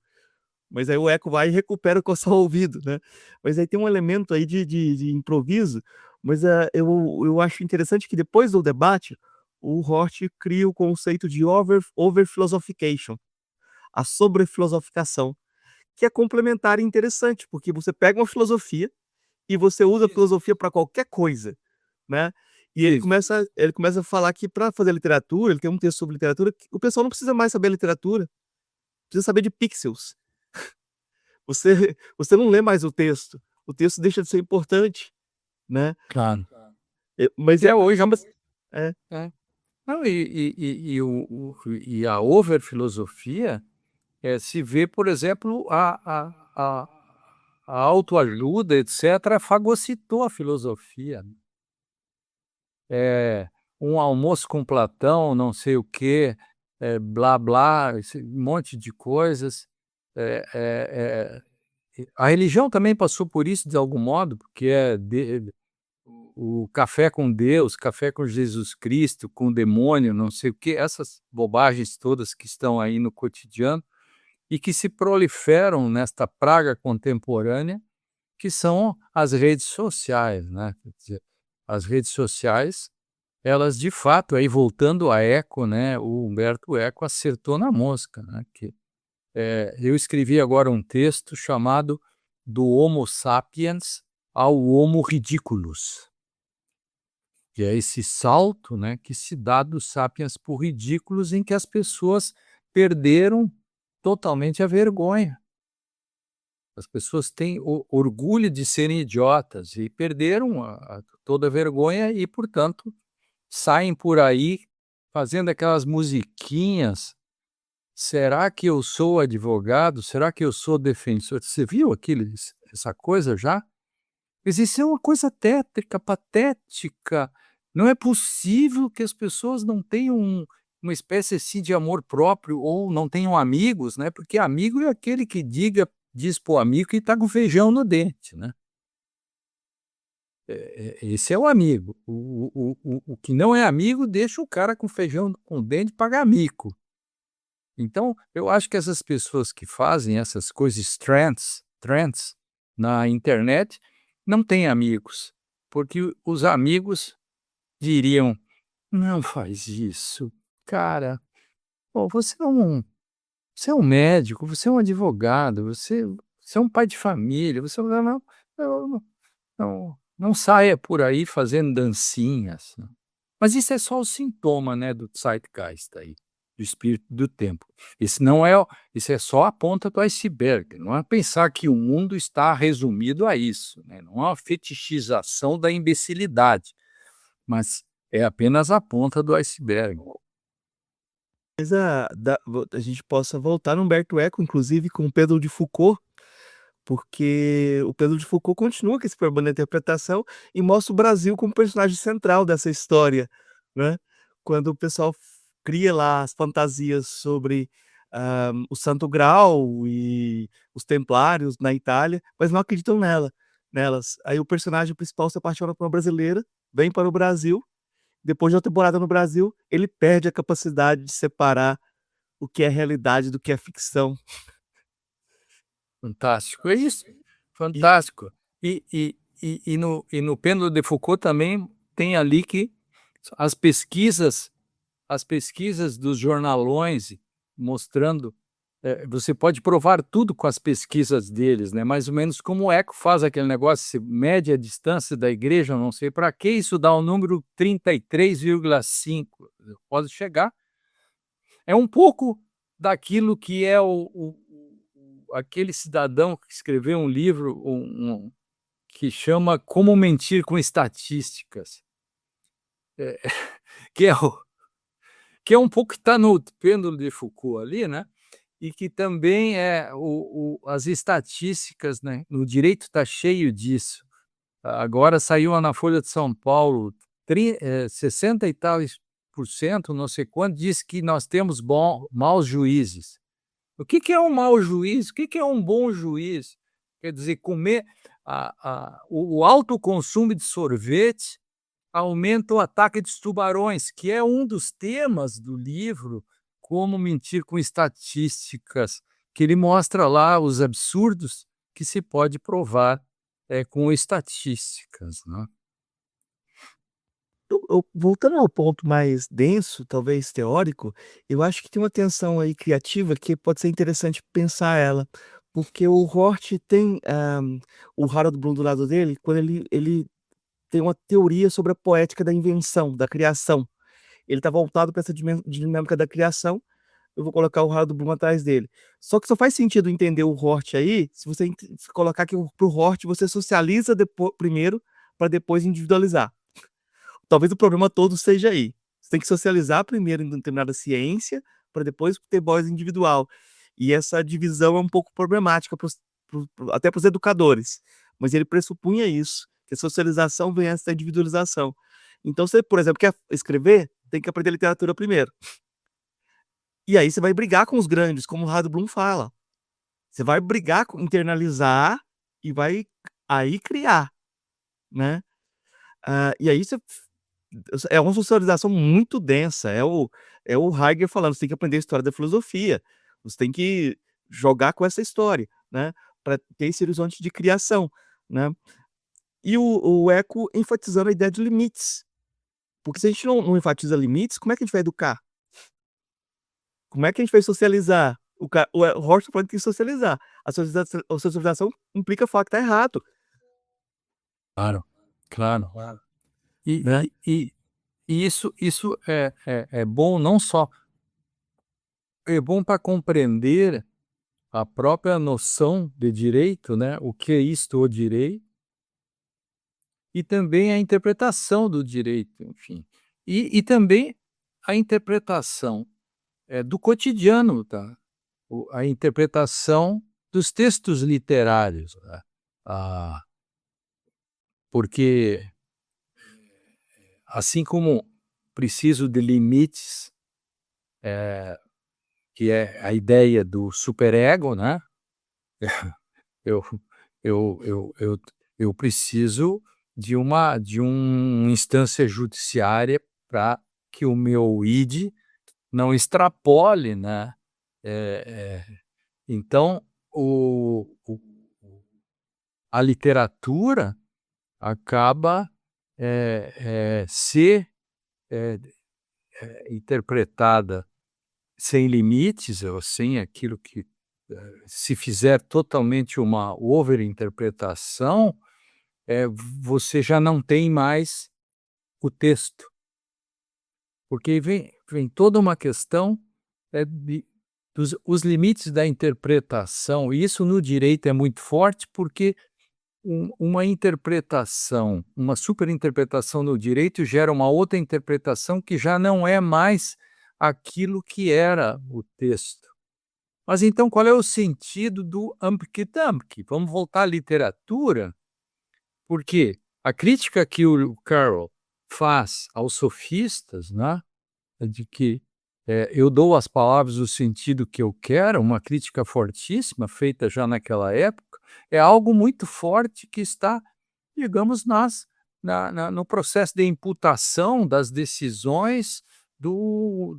Mas aí o Eco vai e recupera o coçar o ouvido, né. Mas aí tem um elemento aí de improviso, mas, eu acho interessante que depois do debate, o Hort cria o conceito de over-philosophication, a sobrefilosoficação, que é complementar e interessante, porque você pega uma filosofia e você usa a Isso, filosofia para qualquer coisa, né. E isso. ele começa a falar que para fazer literatura, ele tem um texto sobre literatura, que o pessoal não precisa mais saber literatura, precisa saber de pixels. Você não lê mais o texto deixa de ser importante, né. Claro. Mas Até hoje. acaba é, É. Não, e a overfilosofia, se vê, por exemplo, a autoajuda, etcétera, fagocitou a filosofia. Um almoço com Platão, não sei o quê, blá blá, esse monte de coisas. Eh eh a religião também passou por isso de algum modo, porque o café com Deus, café com Jesus Cristo, com o demônio, não sei o quê, essas bobagens todas que estão aí no cotidiano e que se proliferam nesta praga contemporânea, que são as redes sociais, né. Quer dizer, as redes sociais, elas de fato, aí voltando a Eco, né, o Humberto Eco acertou na mosca, né, que, eu escrevi agora um texto chamado "Do Homo sapiens ao Homo ridiculus", que é esse salto, né, que se dá do sapiens para o ridículos, em que as pessoas perderam totalmente a vergonha. As pessoas têm o orgulho de serem idiotas e perderam toda a vergonha e, portanto, saem por aí fazendo aquelas musiquinhas. Será que eu sou advogado? Será que eu sou defensor? Você viu essa coisa já? Mas isso é uma coisa tétrica, patética. Não é possível que as pessoas não tenham uma espécie assim de amor próprio ou não tenham amigos, né? Porque amigo é aquele que diz para o amigo que está com feijão no dente, né? Esse é o amigo. O que não é amigo deixa o cara com feijão com o dente pagar mico. Então, eu acho que essas pessoas que fazem essas coisas trends na internet não têm amigos, porque os amigos diriam: "Não faz isso, cara, pô, você é um médico, você é um advogado, você é um pai de família, você não saia por aí fazendo dancinhas", né. Mas isso é só o sintoma, né, do Zeitgeist aí, do espírito do tempo. Isso não é o Isso é só a ponta do iceberg, não é pensar que o mundo está resumido a isso, né, não é uma fetichização da imbecilidade, mas é apenas a ponta do iceberg. a gente possa voltar no Humberto Eco, inclusive com o Pedro de Foucault, porque o Pedro de Foucault continua com esse problema da interpretação e mostra o Brasil como personagem central dessa história, né. Quando o pessoal cria lá as fantasias sobre, o Santo Graal e os templários na Itália, mas não acreditam nelas. Aí o personagem principal se apaixona por uma brasileira, vem para o Brasil, depois de uma temporada no Brasil, ele perde a capacidade de separar o que é realidade do que é ficção. Fantástico, é isso, E fantástico. E no Pêndulo de Foucault também tem ali que as pesquisas as pesquisas dos jornalões mostrando Você pode provar tudo com as pesquisas deles, né? Mais ou menos como o Eco faz aquele negócio, se mede a distância da igreja, não sei para que, isso dá o número 33,5. Pode chegar. É um pouco daquilo que é aquele cidadão que escreveu um livro que chama Como Mentir com Estatísticas, que é, que é um pouco que está no pêndulo de Foucault ali, né? E que também é as estatísticas, né? No direito está cheio disso. Agora saiu na Folha de São Paulo, 60 e tal por cento, não sei quanto, diz que nós temos maus juízes. O que que é um mau juiz? O que que é um bom juiz? Quer dizer, comer o alto consumo de sorvete aumenta o ataque dos tubarões, que é um dos temas do livro, Como Mentir com Estatísticas, que ele mostra lá os absurdos que se pode provar com estatísticas, né? Voltando ao ponto mais denso, talvez teórico, eu acho que tem uma tensão aí criativa que pode ser interessante pensar ela, porque o Hort tem, o Harold Bloom do lado dele, quando ele tem uma teoria sobre a poética da invenção, da criação. Ele está voltado para essa dinâmica da criação, eu vou colocar o Harold Bloom atrás dele. Só que só faz sentido entender o Hort aí, se você se colocar que para o Hort você socializa primeiro, para depois individualizar. Talvez o problema todo seja aí. Você tem que socializar primeiro em determinada ciência, para depois ter voz individual. E essa divisão é um pouco problemática até para os educadores. Mas ele pressupunha isso, que a socialização vem antes da individualização. Então, você, por exemplo, quer escrever, tem que aprender literatura primeiro. E aí você vai brigar com os grandes, como o Harold Bloom fala. Você vai brigar, internalizar e vai aí criar, né? E aí é uma socialização muito densa, é o Heidegger falando, você tem que aprender a história da filosofia, você tem que jogar com essa história, né, para ter esse horizonte de criação, né. E o Eco enfatizando a ideia de limites, porque se a gente não enfatiza limites, como é que a gente vai educar? Como é que a gente vai socializar? O Horst tá falando que tem que socializar, a socialização implica falar que tá errado, Claro, claro. claro, E, né. e isso é bom não só, é bom para compreender a própria noção de direito, né? O que é isto o direito, e também a interpretação do direito, enfim. E também a interpretação do cotidiano, tá? A interpretação dos textos literários, né? Ah, porque, assim como preciso de limites, que é a ideia do superego, né? Eu eu eu eu eu preciso de uma instância judiciária para que o meu id não extrapole, né, eh então a literatura acaba, ser, eh interpretada sem limites ou sem aquilo que, se fizer totalmente uma overinterpretação, você já não tem mais o texto, porque vem toda uma questão, de dos os limites da interpretação, e isso no direito é muito forte, porque uma interpretação, uma superinterpretação no direito gera uma outra interpretação que já não é mais aquilo que era o texto. Mas então qual é o sentido do Amphiktambki? Vamos voltar à literatura, porque a crítica que o Carroll faz aos sofistas, né, é de que, eu dou às palavras o sentido que eu quero, uma crítica fortíssima feita já naquela época, é algo muito forte que está, digamos, no processo de imputação das decisões do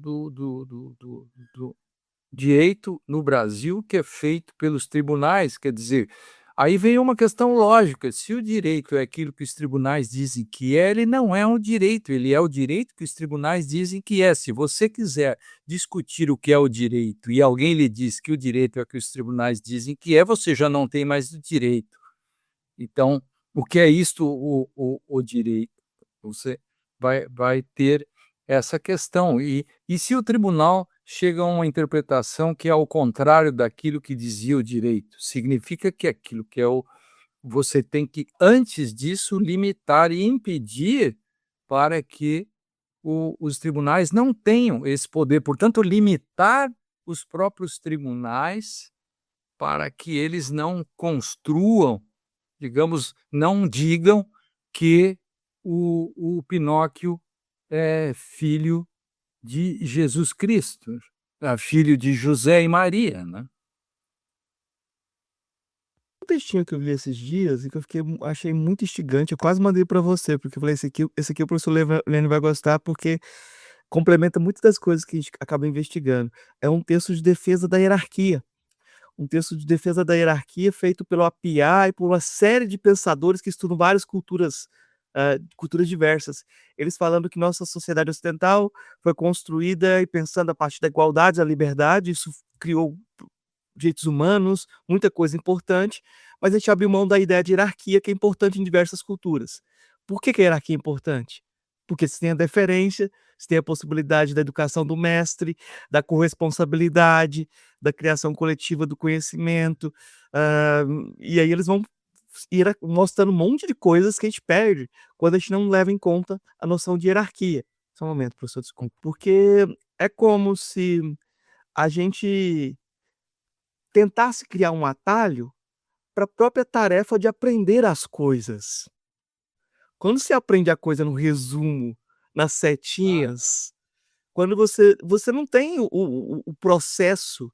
direito no Brasil, que é feito pelos tribunais, quer dizer, Aí vem uma questão lógica: se o direito é aquilo que os tribunais dizem que é, ele não é um direito, ele é o direito que os tribunais dizem que é. Se você quiser discutir o que é o direito e alguém lhe diz que o direito é o que os tribunais dizem que é, você já não tem mais o direito. Então, o que é isto, o direito? Você vai ter essa questão. E se o tribunal chega a uma interpretação que é ao contrário daquilo que dizia o direito, significa que aquilo que é o. Você tem que, antes disso, limitar e impedir para que os tribunais não tenham esse poder. Portanto, limitar os próprios tribunais para que eles não construam, digamos, não digam que o Pinóquio é filho de Jesus Cristo, filho de José e Maria, né? Um textinho que eu vi esses dias e que eu achei muito instigante, eu quase mandei para você, porque eu falei: esse aqui o professor Lênin vai gostar, porque complementa muitas das coisas que a gente acaba investigando. É um texto de defesa da hierarquia. Um texto de defesa da hierarquia feito pelo Appiah e por uma série de pensadores que estudam várias culturas, culturas diversas. Eles falando que nossa sociedade ocidental foi construída e pensando a partir da igualdade, da liberdade, isso criou direitos humanos, muita coisa importante, mas a gente abriu mão da ideia de hierarquia, que é importante em diversas culturas. Por que a hierarquia é importante? Porque se tem a deferência, se tem a possibilidade da educação do mestre, da corresponsabilidade, da criação coletiva do conhecimento, hã, e aí eles vão mostrando um monte de coisas que a gente perde quando a gente não leva em conta a noção de hierarquia. Só um momento, professor, desculpa. Porque é como se a gente tentasse criar um atalho para a própria tarefa de aprender as coisas. Quando você aprende a coisa no resumo, nas setinhas, quando você não tem o processo,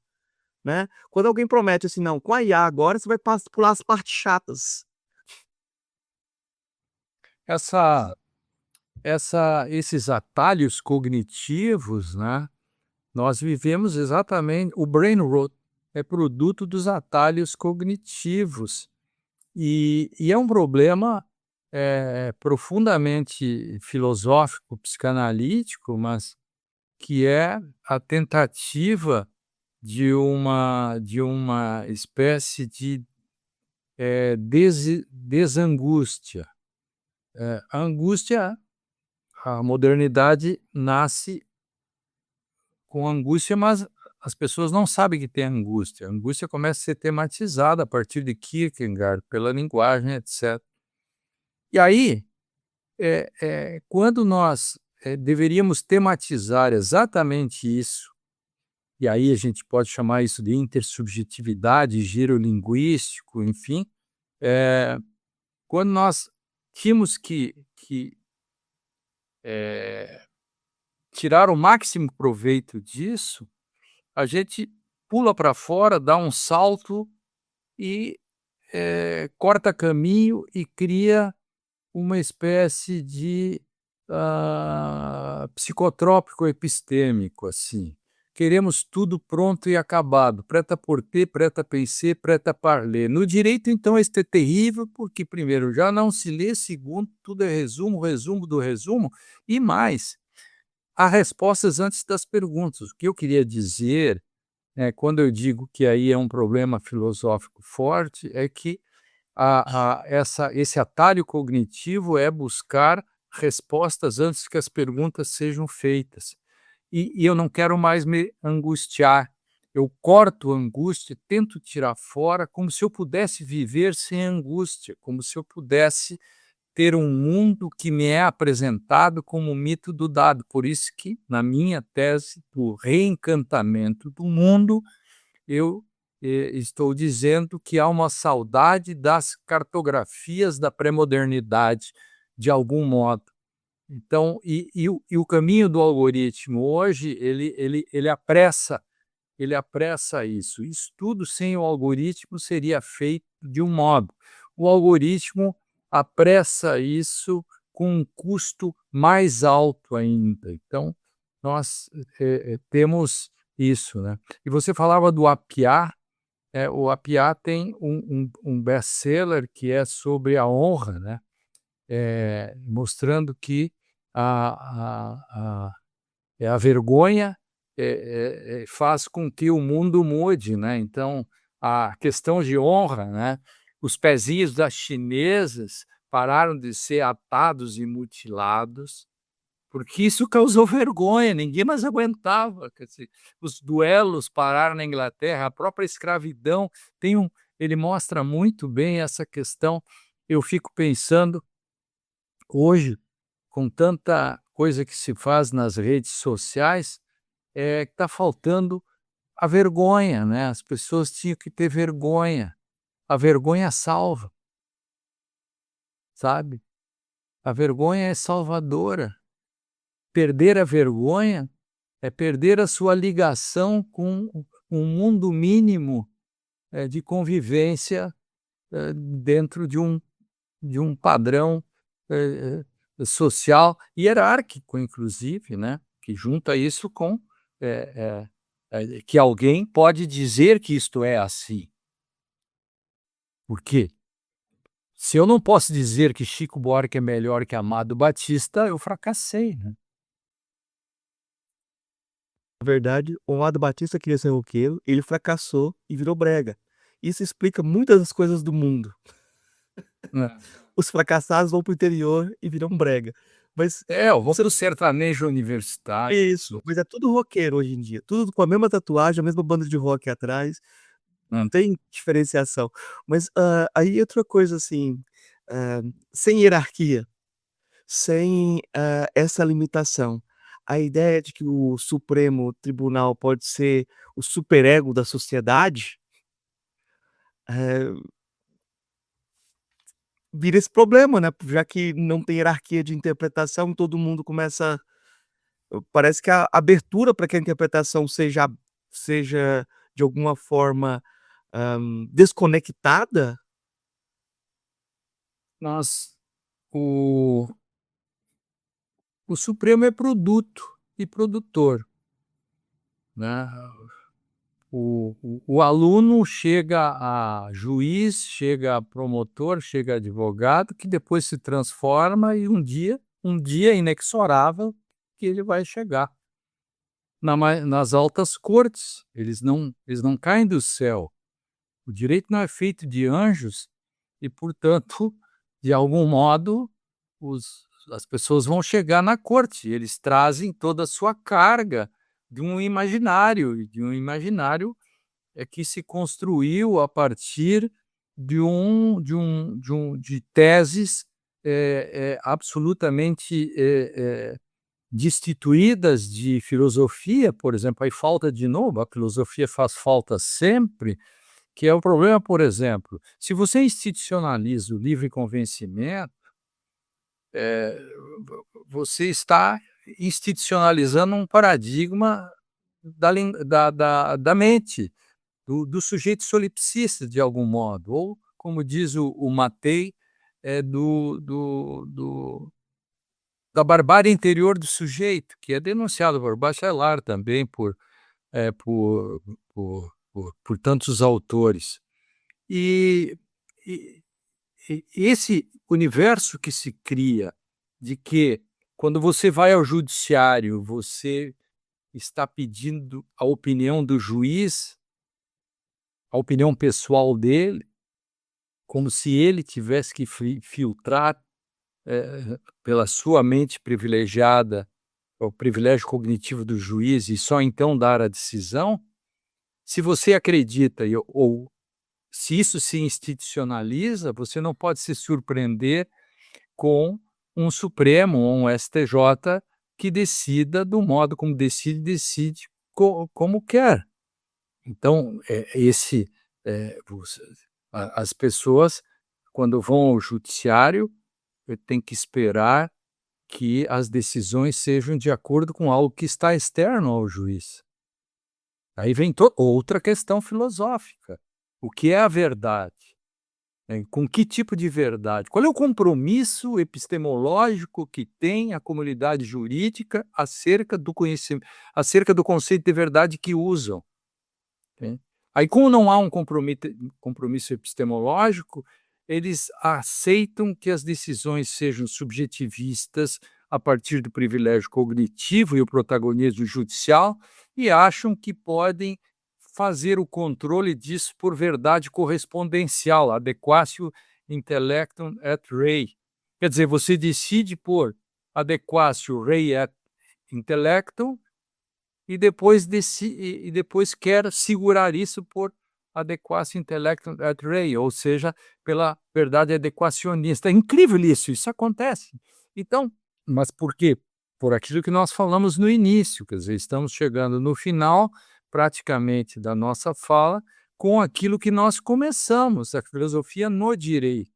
né. Quando alguém promete assim: "Não, com a IA agora você vai pular as partes chatas". Essa esses atalhos cognitivos, né, nós vivemos exatamente o brain rot é produto dos atalhos cognitivos, e é um problema, profundamente filosófico, psicanalítico, mas que é a tentativa de uma espécie de, desangústia. A angústia, a modernidade nasce com angústia, mas as pessoas não sabem que tem angústia. A angústia começa a ser tematizada a partir de Kierkegaard, pela linguagem, etc. E aí, quando nós, deveríamos tematizar exatamente isso, e aí a gente pode chamar isso de intersubjetividade, giro linguístico, enfim, quando nós tínhamos que tirar o máximo proveito disso, a gente pula para fora, dá um salto e, corta caminho e cria uma espécie de, psicotrópico epistêmico, assim. Queremos tudo pronto e acabado, prêt à porter, prêt à penser, prêt à parler. No direito, então, isso é terrível, porque primeiro, já não se lê, segundo, tudo é resumo, resumo do resumo, e mais, há respostas antes das perguntas. O que eu queria dizer, quando eu digo que aí é um problema filosófico forte, é que esse atalho cognitivo é buscar respostas antes que as perguntas sejam feitas. E eu não quero mais me angustiar. Eu corto a angústia, tento tirar fora, como se eu pudesse viver sem angústia, como se eu pudesse ter um mundo que me é apresentado como o mito do dado. Por isso que, na minha tese do reencantamento do mundo, eu estou dizendo que há uma saudade das cartografias da pré-modernidade, de algum modo. Então, o caminho do algoritmo hoje, ele apressa isso. Isso tudo sem o algoritmo seria feito de um modo. O algoritmo apressa isso com um custo mais alto ainda. Então, nós temos isso, né? E você falava do Appiah, o Appiah tem um best-seller que é sobre a honra, né? Mostrando que a vergonha faz com que o mundo mude, né? Então, a questão de honra, né? Os pezinhos das chinesas pararam de ser atados e mutilados, porque isso causou vergonha, ninguém mais aguentava. Quer dizer, os duelos pararam na Inglaterra, a própria escravidão ele mostra muito bem essa questão. Eu fico pensando, hoje, com tanta coisa que se faz nas redes sociais, que está faltando a vergonha, né? As pessoas tinham que ter vergonha. A vergonha salva, sabe? A vergonha é salvadora. Perder a vergonha é perder a sua ligação com um mundo mínimo de convivência dentro de um padrão social, hierárquico, inclusive, né? Que junta isso com que alguém pode dizer que isto é assim. Por quê? Se eu não posso dizer que Chico Buarque é melhor que Amado Batista, eu fracassei, né? Na verdade, o Amado Batista queria ser roqueiro, ele fracassou e virou brega. Isso explica muitas das coisas do mundo. É. Os fracassados vão para o interior e viram brega. Mas Eu vou ser o sertanejo universitário. isso, mas é tudo roqueiro hoje em dia, tudo com a mesma tatuagem, a mesma banda de rock atrás, não Hum. tem diferenciação. Mas, aí outra coisa assim, sem hierarquia, sem, essa limitação, a ideia de que o Supremo Tribunal pode ser o superego da sociedade, eh, vira esse problema, né, já que não tem hierarquia de interpretação, todo mundo começa. Parece que a abertura para que a interpretação seja de alguma forma, desconectada. Nós o Supremo é produto e produtor, né? O aluno chega a juiz, chega a promotor, chega a advogado, que depois se transforma e um dia inexorável que ele vai chegar nas altas cortes. Eles não caem do céu. O direito não é feito de anjos e, portanto, de algum modo, as pessoas vão chegar na corte. Eles trazem toda a sua carga de um imaginário que se construiu a partir de teses absolutamente destituídas de filosofia. Por exemplo, aí falta de novo, a filosofia faz falta sempre, que é o problema. Por exemplo, se você institucionaliza o livre convencimento, você está institucionalizando um paradigma da mente, do sujeito solipsista, de algum modo, ou, como diz o Matei, da barbárie interior do sujeito, que é denunciado por Bachelard também, por tantos autores. E, e, e esse universo que se cria de que, quando você vai ao judiciário, você está pedindo a opinião do juiz, a opinião pessoal dele, como se ele tivesse que filtrar pela sua mente privilegiada o privilégio cognitivo do juiz e só então dar a decisão. Se você acredita ou se isso se institucionaliza, você não pode se surpreender com um Supremo ou um STJ que decida do modo como decide como quer. Então, as pessoas, quando vão ao judiciário, têm que esperar que as decisões sejam de acordo com algo que está externo ao juiz. Aí vem outra questão filosófica. O que é a verdade? Com que tipo de verdade? Qual é o compromisso epistemológico que tem a comunidade jurídica acerca do conhecimento, acerca do conceito de verdade que usam? Aí, como não há um compromisso epistemológico, eles aceitam que as decisões sejam subjetivistas a partir do privilégio cognitivo e o protagonismo judicial e acham que podem fazer o controle disso por verdade correspondencial, adequatio intellectum et rei. Quer dizer, você decide por adequatio rei et intellectum e depois quer segurar isso por adequatio intellectum et rei, ou seja, pela verdade adequacionista. É incrível isso acontece. Então, mas por quê? Por aquilo que nós falamos no início, quer dizer, estamos chegando no final, praticamente, da nossa fala, com aquilo que nós começamos, a filosofia no direito.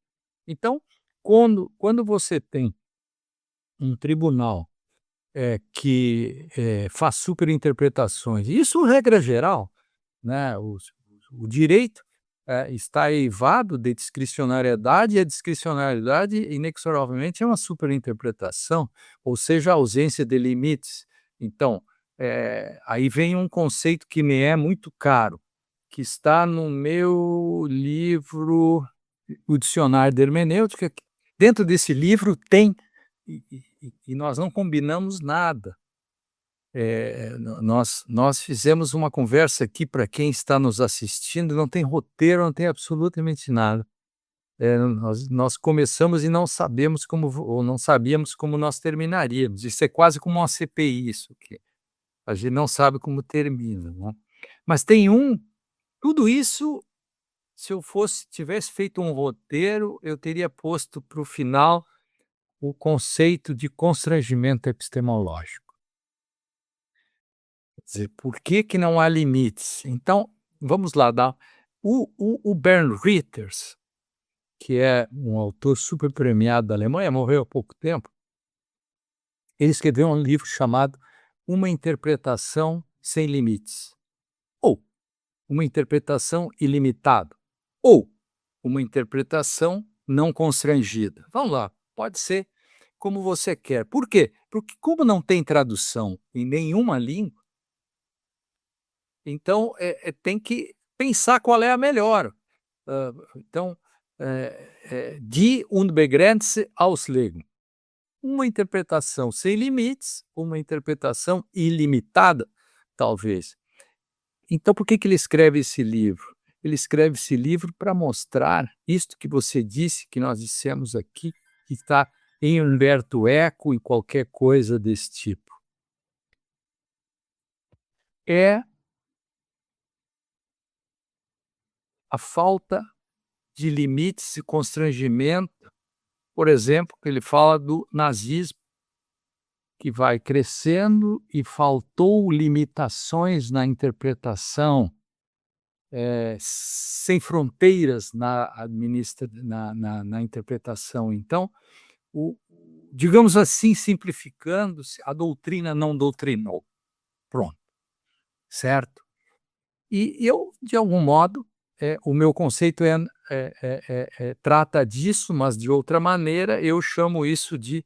Então, quando você tem um tribunal que faz superinterpretações. Isso, regra geral, né? O direito está eivado de discricionariedade, e a discricionariedade, inexoravelmente, é uma superinterpretação, ou seja, a ausência de limites. Então, aí vem um conceito que me é muito caro, que está no meu livro, o Dicionário de Hermenêutica. Dentro desse livro tem, e nós não combinamos nada. Nós fizemos uma conversa aqui para quem está nos assistindo, não tem roteiro, não tem absolutamente nada. Nós começamos e não sabemos ou não sabíamos como nós terminaríamos. Isso é quase como uma CPI, isso aqui. A gente não sabe como termina, né? Mas tem tudo isso, se eu tivesse feito um roteiro, eu teria posto para o final o conceito de constrangimento epistemológico. Quer dizer, por que não há limites? Então, vamos lá. O Bernd Ritters, que é um autor super premiado da Alemanha, morreu há pouco tempo, ele escreveu um livro chamado Uma Interpretação Sem Limites, ou Uma Interpretação Ilimitada, ou Uma Interpretação Não Constrangida. Vamos lá, pode ser como você quer. Por quê? Porque como não tem tradução em nenhuma língua, então tem que pensar qual é a melhor. Então, die unbegrenzte Auslegung. Uma interpretação sem limites, uma interpretação ilimitada, talvez. Então, por que ele escreve esse livro? Ele escreve esse livro para mostrar isto que você disse, que nós dissemos aqui, que está em Umberto Eco e qualquer coisa desse tipo. É a falta de limites e constrangimento, por exemplo, que ele fala do nazismo, que vai crescendo e faltou limitações na interpretação, sem fronteiras na interpretação. Então, digamos assim, simplificando-se, a doutrina não doutrinou. Pronto. Certo? E eu, de algum modo, o meu conceito trata disso, mas de outra maneira, eu chamo isso de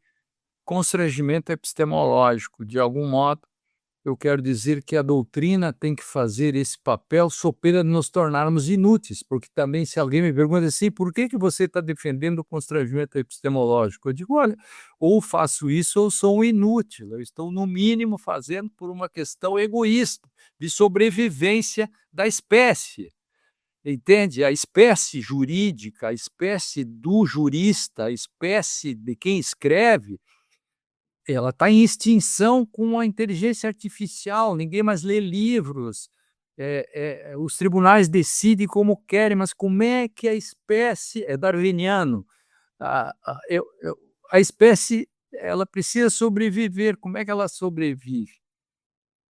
constrangimento epistemológico. De algum modo, eu quero dizer que a doutrina tem que fazer esse papel sob pena de nos tornarmos inúteis, porque também, se alguém me pergunta assim, por que você está defendendo o constrangimento epistemológico? Eu digo, olha, ou faço isso ou sou um inútil. Eu estou, no mínimo, fazendo por uma questão egoísta, de sobrevivência da espécie. Entende? A espécie jurídica, a espécie do jurista, a espécie de quem escreve, ela está em extinção com a inteligência artificial, ninguém mais lê livros, os tribunais decidem como querem, mas como é que a espécie, é darwiniano, a espécie ela precisa sobreviver, como é que ela sobrevive?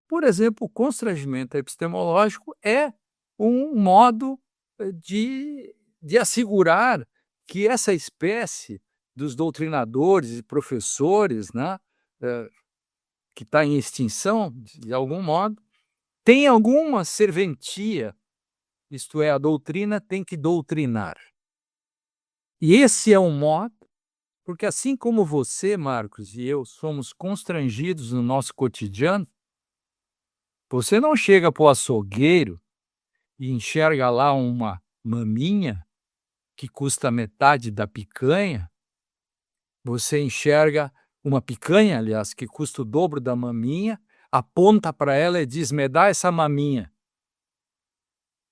Por exemplo, o constrangimento epistemológico é um modo de assegurar que essa espécie dos doutrinadores e professores, né, que está em extinção, de algum modo, tem alguma serventia, isto é, a doutrina tem que doutrinar. E esse é um modo, porque assim como você, Marcos, e eu somos constrangidos no nosso cotidiano, você não chega para o açougueiro e enxerga lá uma maminha que custa metade da picanha, você enxerga uma picanha, aliás, que custa o dobro da maminha, aponta para ela e diz: "Me dá essa maminha".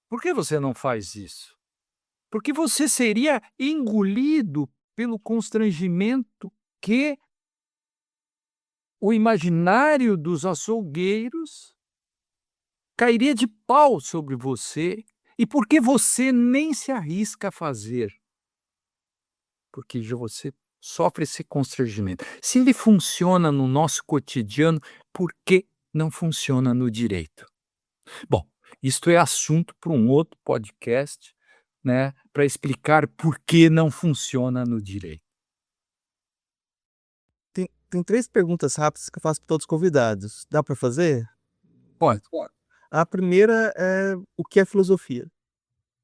Por que você não faz isso? Porque você seria engolido pelo constrangimento que o imaginário dos açougueiros cairia de pau sobre você, e porque você nem se arrisca a fazer, porque já você sofre esse constrangimento. Se ele funciona no nosso cotidiano, por que não funciona no direito? Bom, isto é assunto para um outro podcast, né, para explicar por que não funciona no direito. Tem 3 perguntas rápidas que eu faço para todos os convidados. Dá para fazer? Pode. A primeira é: o que é filosofia?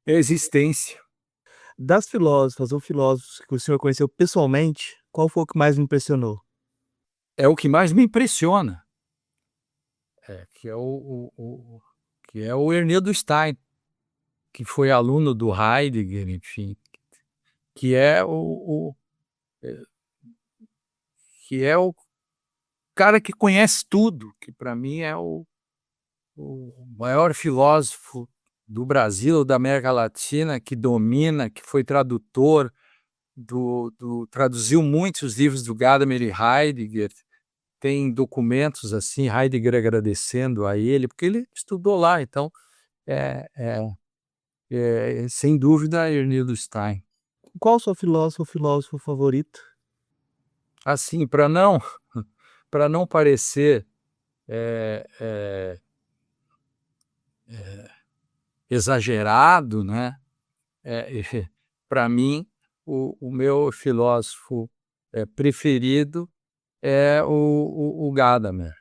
Existência. Das filósofas ou filósofos que o senhor conheceu pessoalmente, qual foi o que mais me impressionou? É o que mais me impressiona, que é o Ernildo Stein, que foi aluno do Heidegger, enfim, que é eh, o cara que conhece tudo, que para mim é o maior filósofo do Brasil, da América Latina, que domina, que foi tradutor traduziu muitos livros do Gadamer e Heidegger. Tem documentos, assim, Heidegger agradecendo a ele, porque ele estudou lá, então, é sem dúvida, Ernildo Stein. Qual o seu filósofo ou filósofo favorito? Assim, para não parecer, eh eh exagerado, né, para mim, o meu filósofo, preferido é o Gadamer,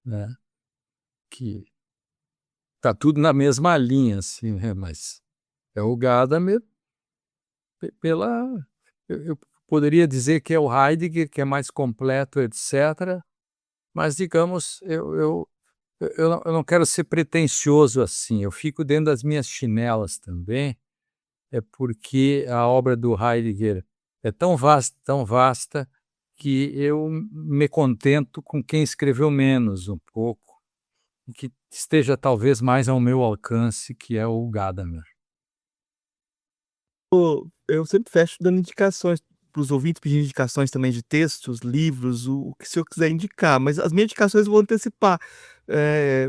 né, que tá tudo na mesma linha, assim, né, mas é o Gadamer pela eu poderia dizer que é o Heidegger, que é mais completo, etcétera, mas digamos, eu não quero ser pretensioso assim, eu fico dentro das minhas chinelas também, é porque a obra do Heidegger é tão vasta, que eu me contento com quem escreveu menos um pouco, e que esteja talvez mais ao meu alcance, que é o Gadamer. Eu sempre fecho dando indicações para os ouvintes, pedindo indicações também de textos, livros, o que o senhor quiser indicar, mas as minhas indicações eu vou antecipar. Eh,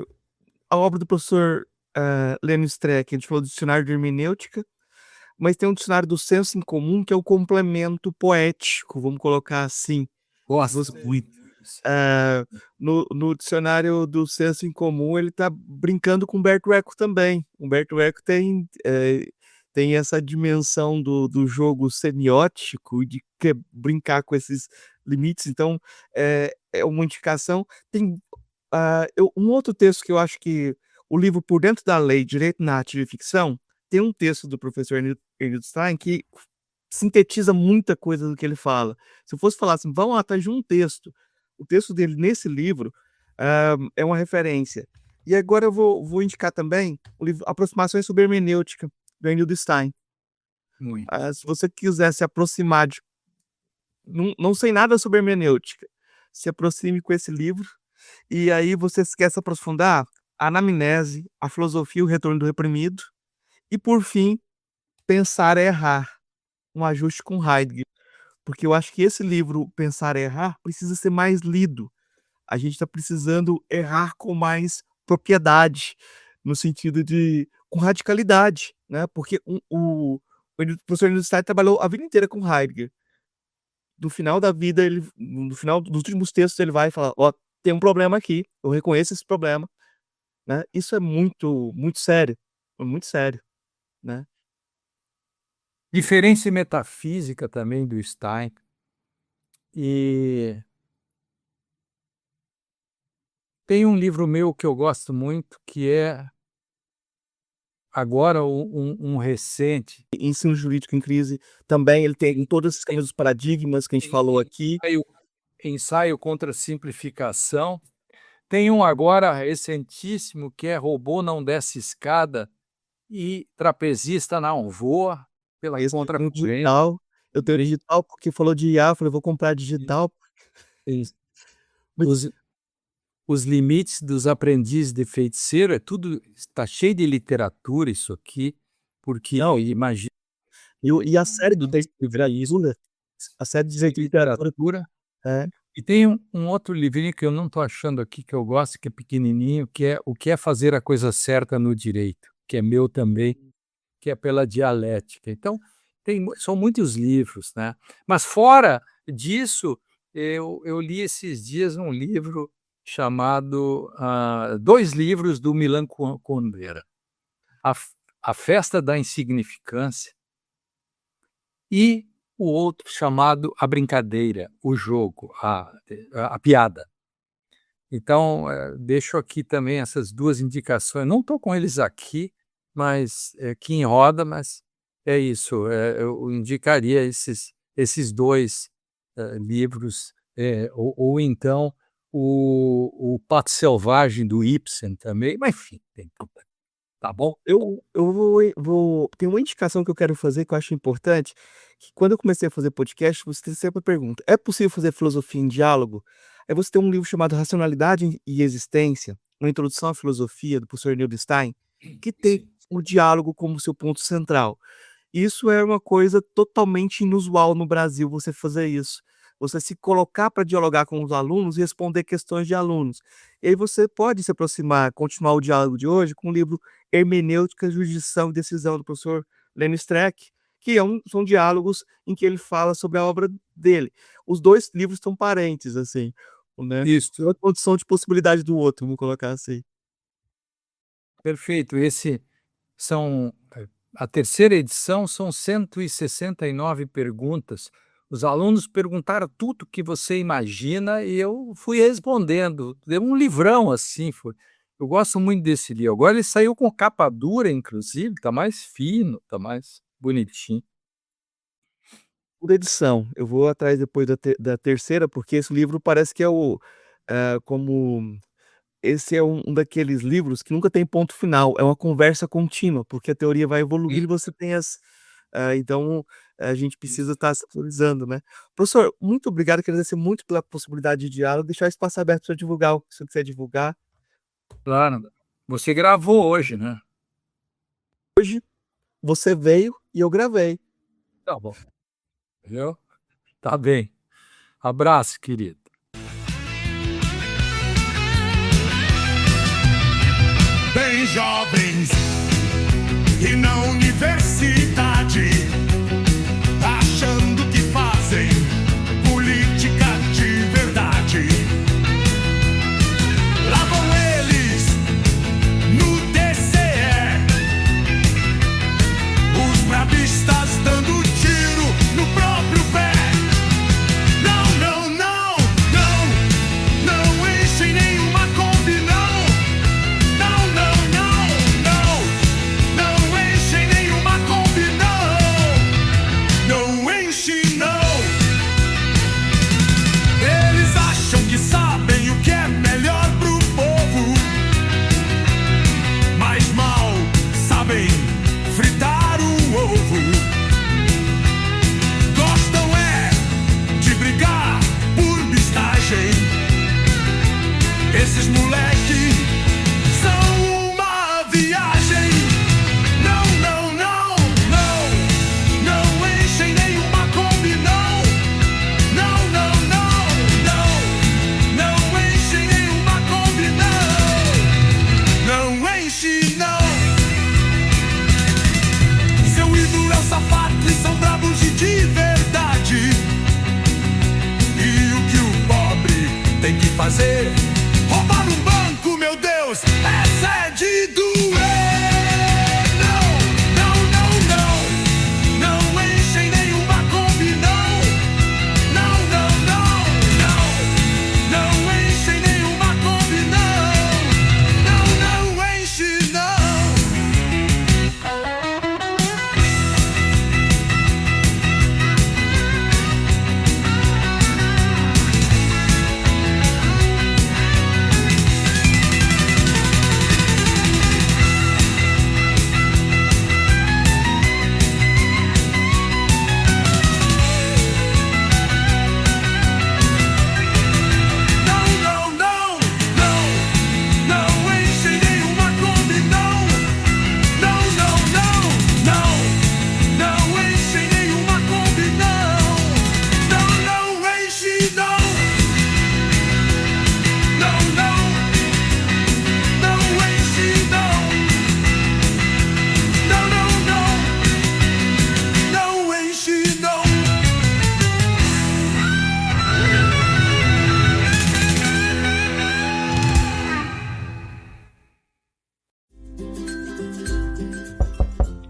a obra do professor, Lênio Streck, a gente falou do dicionário de hermenêutica, mas tem um dicionário do senso em comum, que é o complemento poético, vamos colocar assim. Gosto Você muito. no dicionário do senso em comum, ele está brincando com Humberto Eco também. Humberto Eco tem essa dimensão do jogo semiótico e de brincar com esses limites, então, é uma indicação. Tem, um outro texto que eu acho que o livro Por Dentro da Lei, Direito, Narrativa e Ficção, tem um texto do professor Ernildo Stein que sintetiza muita coisa do que ele fala. Se eu fosse falar assim: "Vão atrás de um texto", o texto dele nesse livro, é uma referência. E agora eu vou indicar também o livro Aproximações sobre Hermenêutica, do Ernildo Stein. Muito. Se você quiser se aproximar de não sei nada sobre hermenêutica, se aproxime com esse livro, e aí você quer se aprofundar, a anamnese, a filosofia e o retorno do reprimido, e por fim, Pensar é Errar, um ajuste com Heidegger. Porque eu acho que esse livro, Pensar é Errar, precisa ser mais lido. A gente está precisando errar com mais propriedade, no sentido de com radicalidade, né, porque o professor Einstein trabalhou a vida inteira com Heidegger. No final da vida, no final dos últimos textos, ele vai falar: "Ó, tem um problema aqui, eu reconheço esse problema", né. Isso é muito sério, é muito sério, né. Diferença metafísica também do Stein. E tem um livro meu que eu gosto muito, que é agora um recente, Ensino Jurídico em Crise, também ele tem todos esses caminhos dos paradigmas que a gente falou aqui. ensaio ensaio contra a simplificação. tem um agora recentíssimo que é Robô Não Desce Escada e Trapezista Não Voa, pela Esse Contra tem um Corrente. digital, eu tenho digital, porque falou de IA, eu falei: "Vou comprar digital". Isso. Mas Os Limites dos Aprendizes de Feiticeiro, está cheio de literatura isso aqui, porque não, imagina e a série do Dente de Viraízo, né, a série de literatura literatura. é, E tem um outro livrinho que eu não estou achando aqui, que eu gosto, que é pequenininho, que é O que é Fazer a Coisa Certa no Direito, que é meu também, que é pela Dialética. Então, são muitos livros, né? Mas fora disso, eu li esses dias um livro chamado, 2 livros do Milan Kundera, A Festa da Insignificância e o outro chamado A Brincadeira, o jogo, a piada. Então, deixo aqui também essas 2 indicações. Não estou com eles aqui, mas aqui em roda, mas é isso. Eu indicaria esses 2 livros, ou então o Pato Selvagem do Ibsen também, mas enfim, tem tudo. Tá bom? eu vou tem uma indicação que eu quero fazer que eu acho importante, que quando eu comecei a fazer podcast, você sempre pergunta: "É possível fazer filosofia em diálogo?". Aí você tem um livro chamado Racionalidade e Existência, uma introdução à filosofia do professor Neil Stein, que tem o diálogo como seu ponto central. Isso é uma coisa totalmente inusual no Brasil, você fazer isso. Você se colocar para dialogar com os alunos e responder questões de alunos. E aí você pode se aproximar, continuar o diálogo de hoje com o livro Hermenêutica, Jurisdição e Decisão, do professor Lenny Streck, que são diálogos em que ele fala sobre a obra dele. Os 2 livros estão parentes, assim, né, Isso. uma condição de possibilidade do outro, vamos colocar assim. Perfeito. A terceira edição são 169 perguntas. Os alunos perguntaram tudo que você imagina e eu fui respondendo. Deu um livrão assim, eu gosto muito desse livro. Agora ele saiu com capa dura, inclusive, está mais fino, está mais bonitinho. Por edição, eu vou atrás depois da terceira, porque esse livro parece que é como esse é um daqueles livros que nunca tem ponto final, é uma conversa contínua, porque a teoria vai evoluir e você tem então a gente precisa estar se atualizando, né. Professor, muito obrigado, quero agradecer muito pela possibilidade de diálogo, deixar o espaço aberto para divulgar o que você quiser divulgar. Claro. Você gravou hoje, né? Hoje, você veio e eu gravei. Tá bom. Viu? Tá bem. Abraço, querido. Bem jovens e na universidade, achando que fazem política de verdade. Lá vão eles no TCE, os bravistas dando tiro no próprio pé. Não, não, não, não, não enchem nenhuma Kombi, não. Não, não, não, não, não enchem nenhuma Kombi, não. Não enche, não. Eles acham que sabem o que é melhor pro povo, mas mal sabem fritar o ovo. Gostam de brigar por bistagem. Esses moleque são uma viagem. Não, não, não, não, não enchem nenhuma Kombi, não. Não, não, não, não, não enchem nenhuma Kombi, não. Não enche, não. Seu ídolo é o sapato e são bravos de verdade. E o que o pobre tem que fazer? Roubar um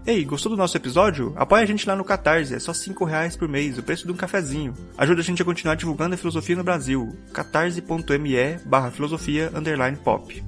Ei, gostou do nosso episódio? Apoia a gente lá no Catarse, é só R$5 por mês, o preço de um cafezinho. Ajuda a gente a continuar divulgando a filosofia no Brasil. catarse.me/filosofia_pop.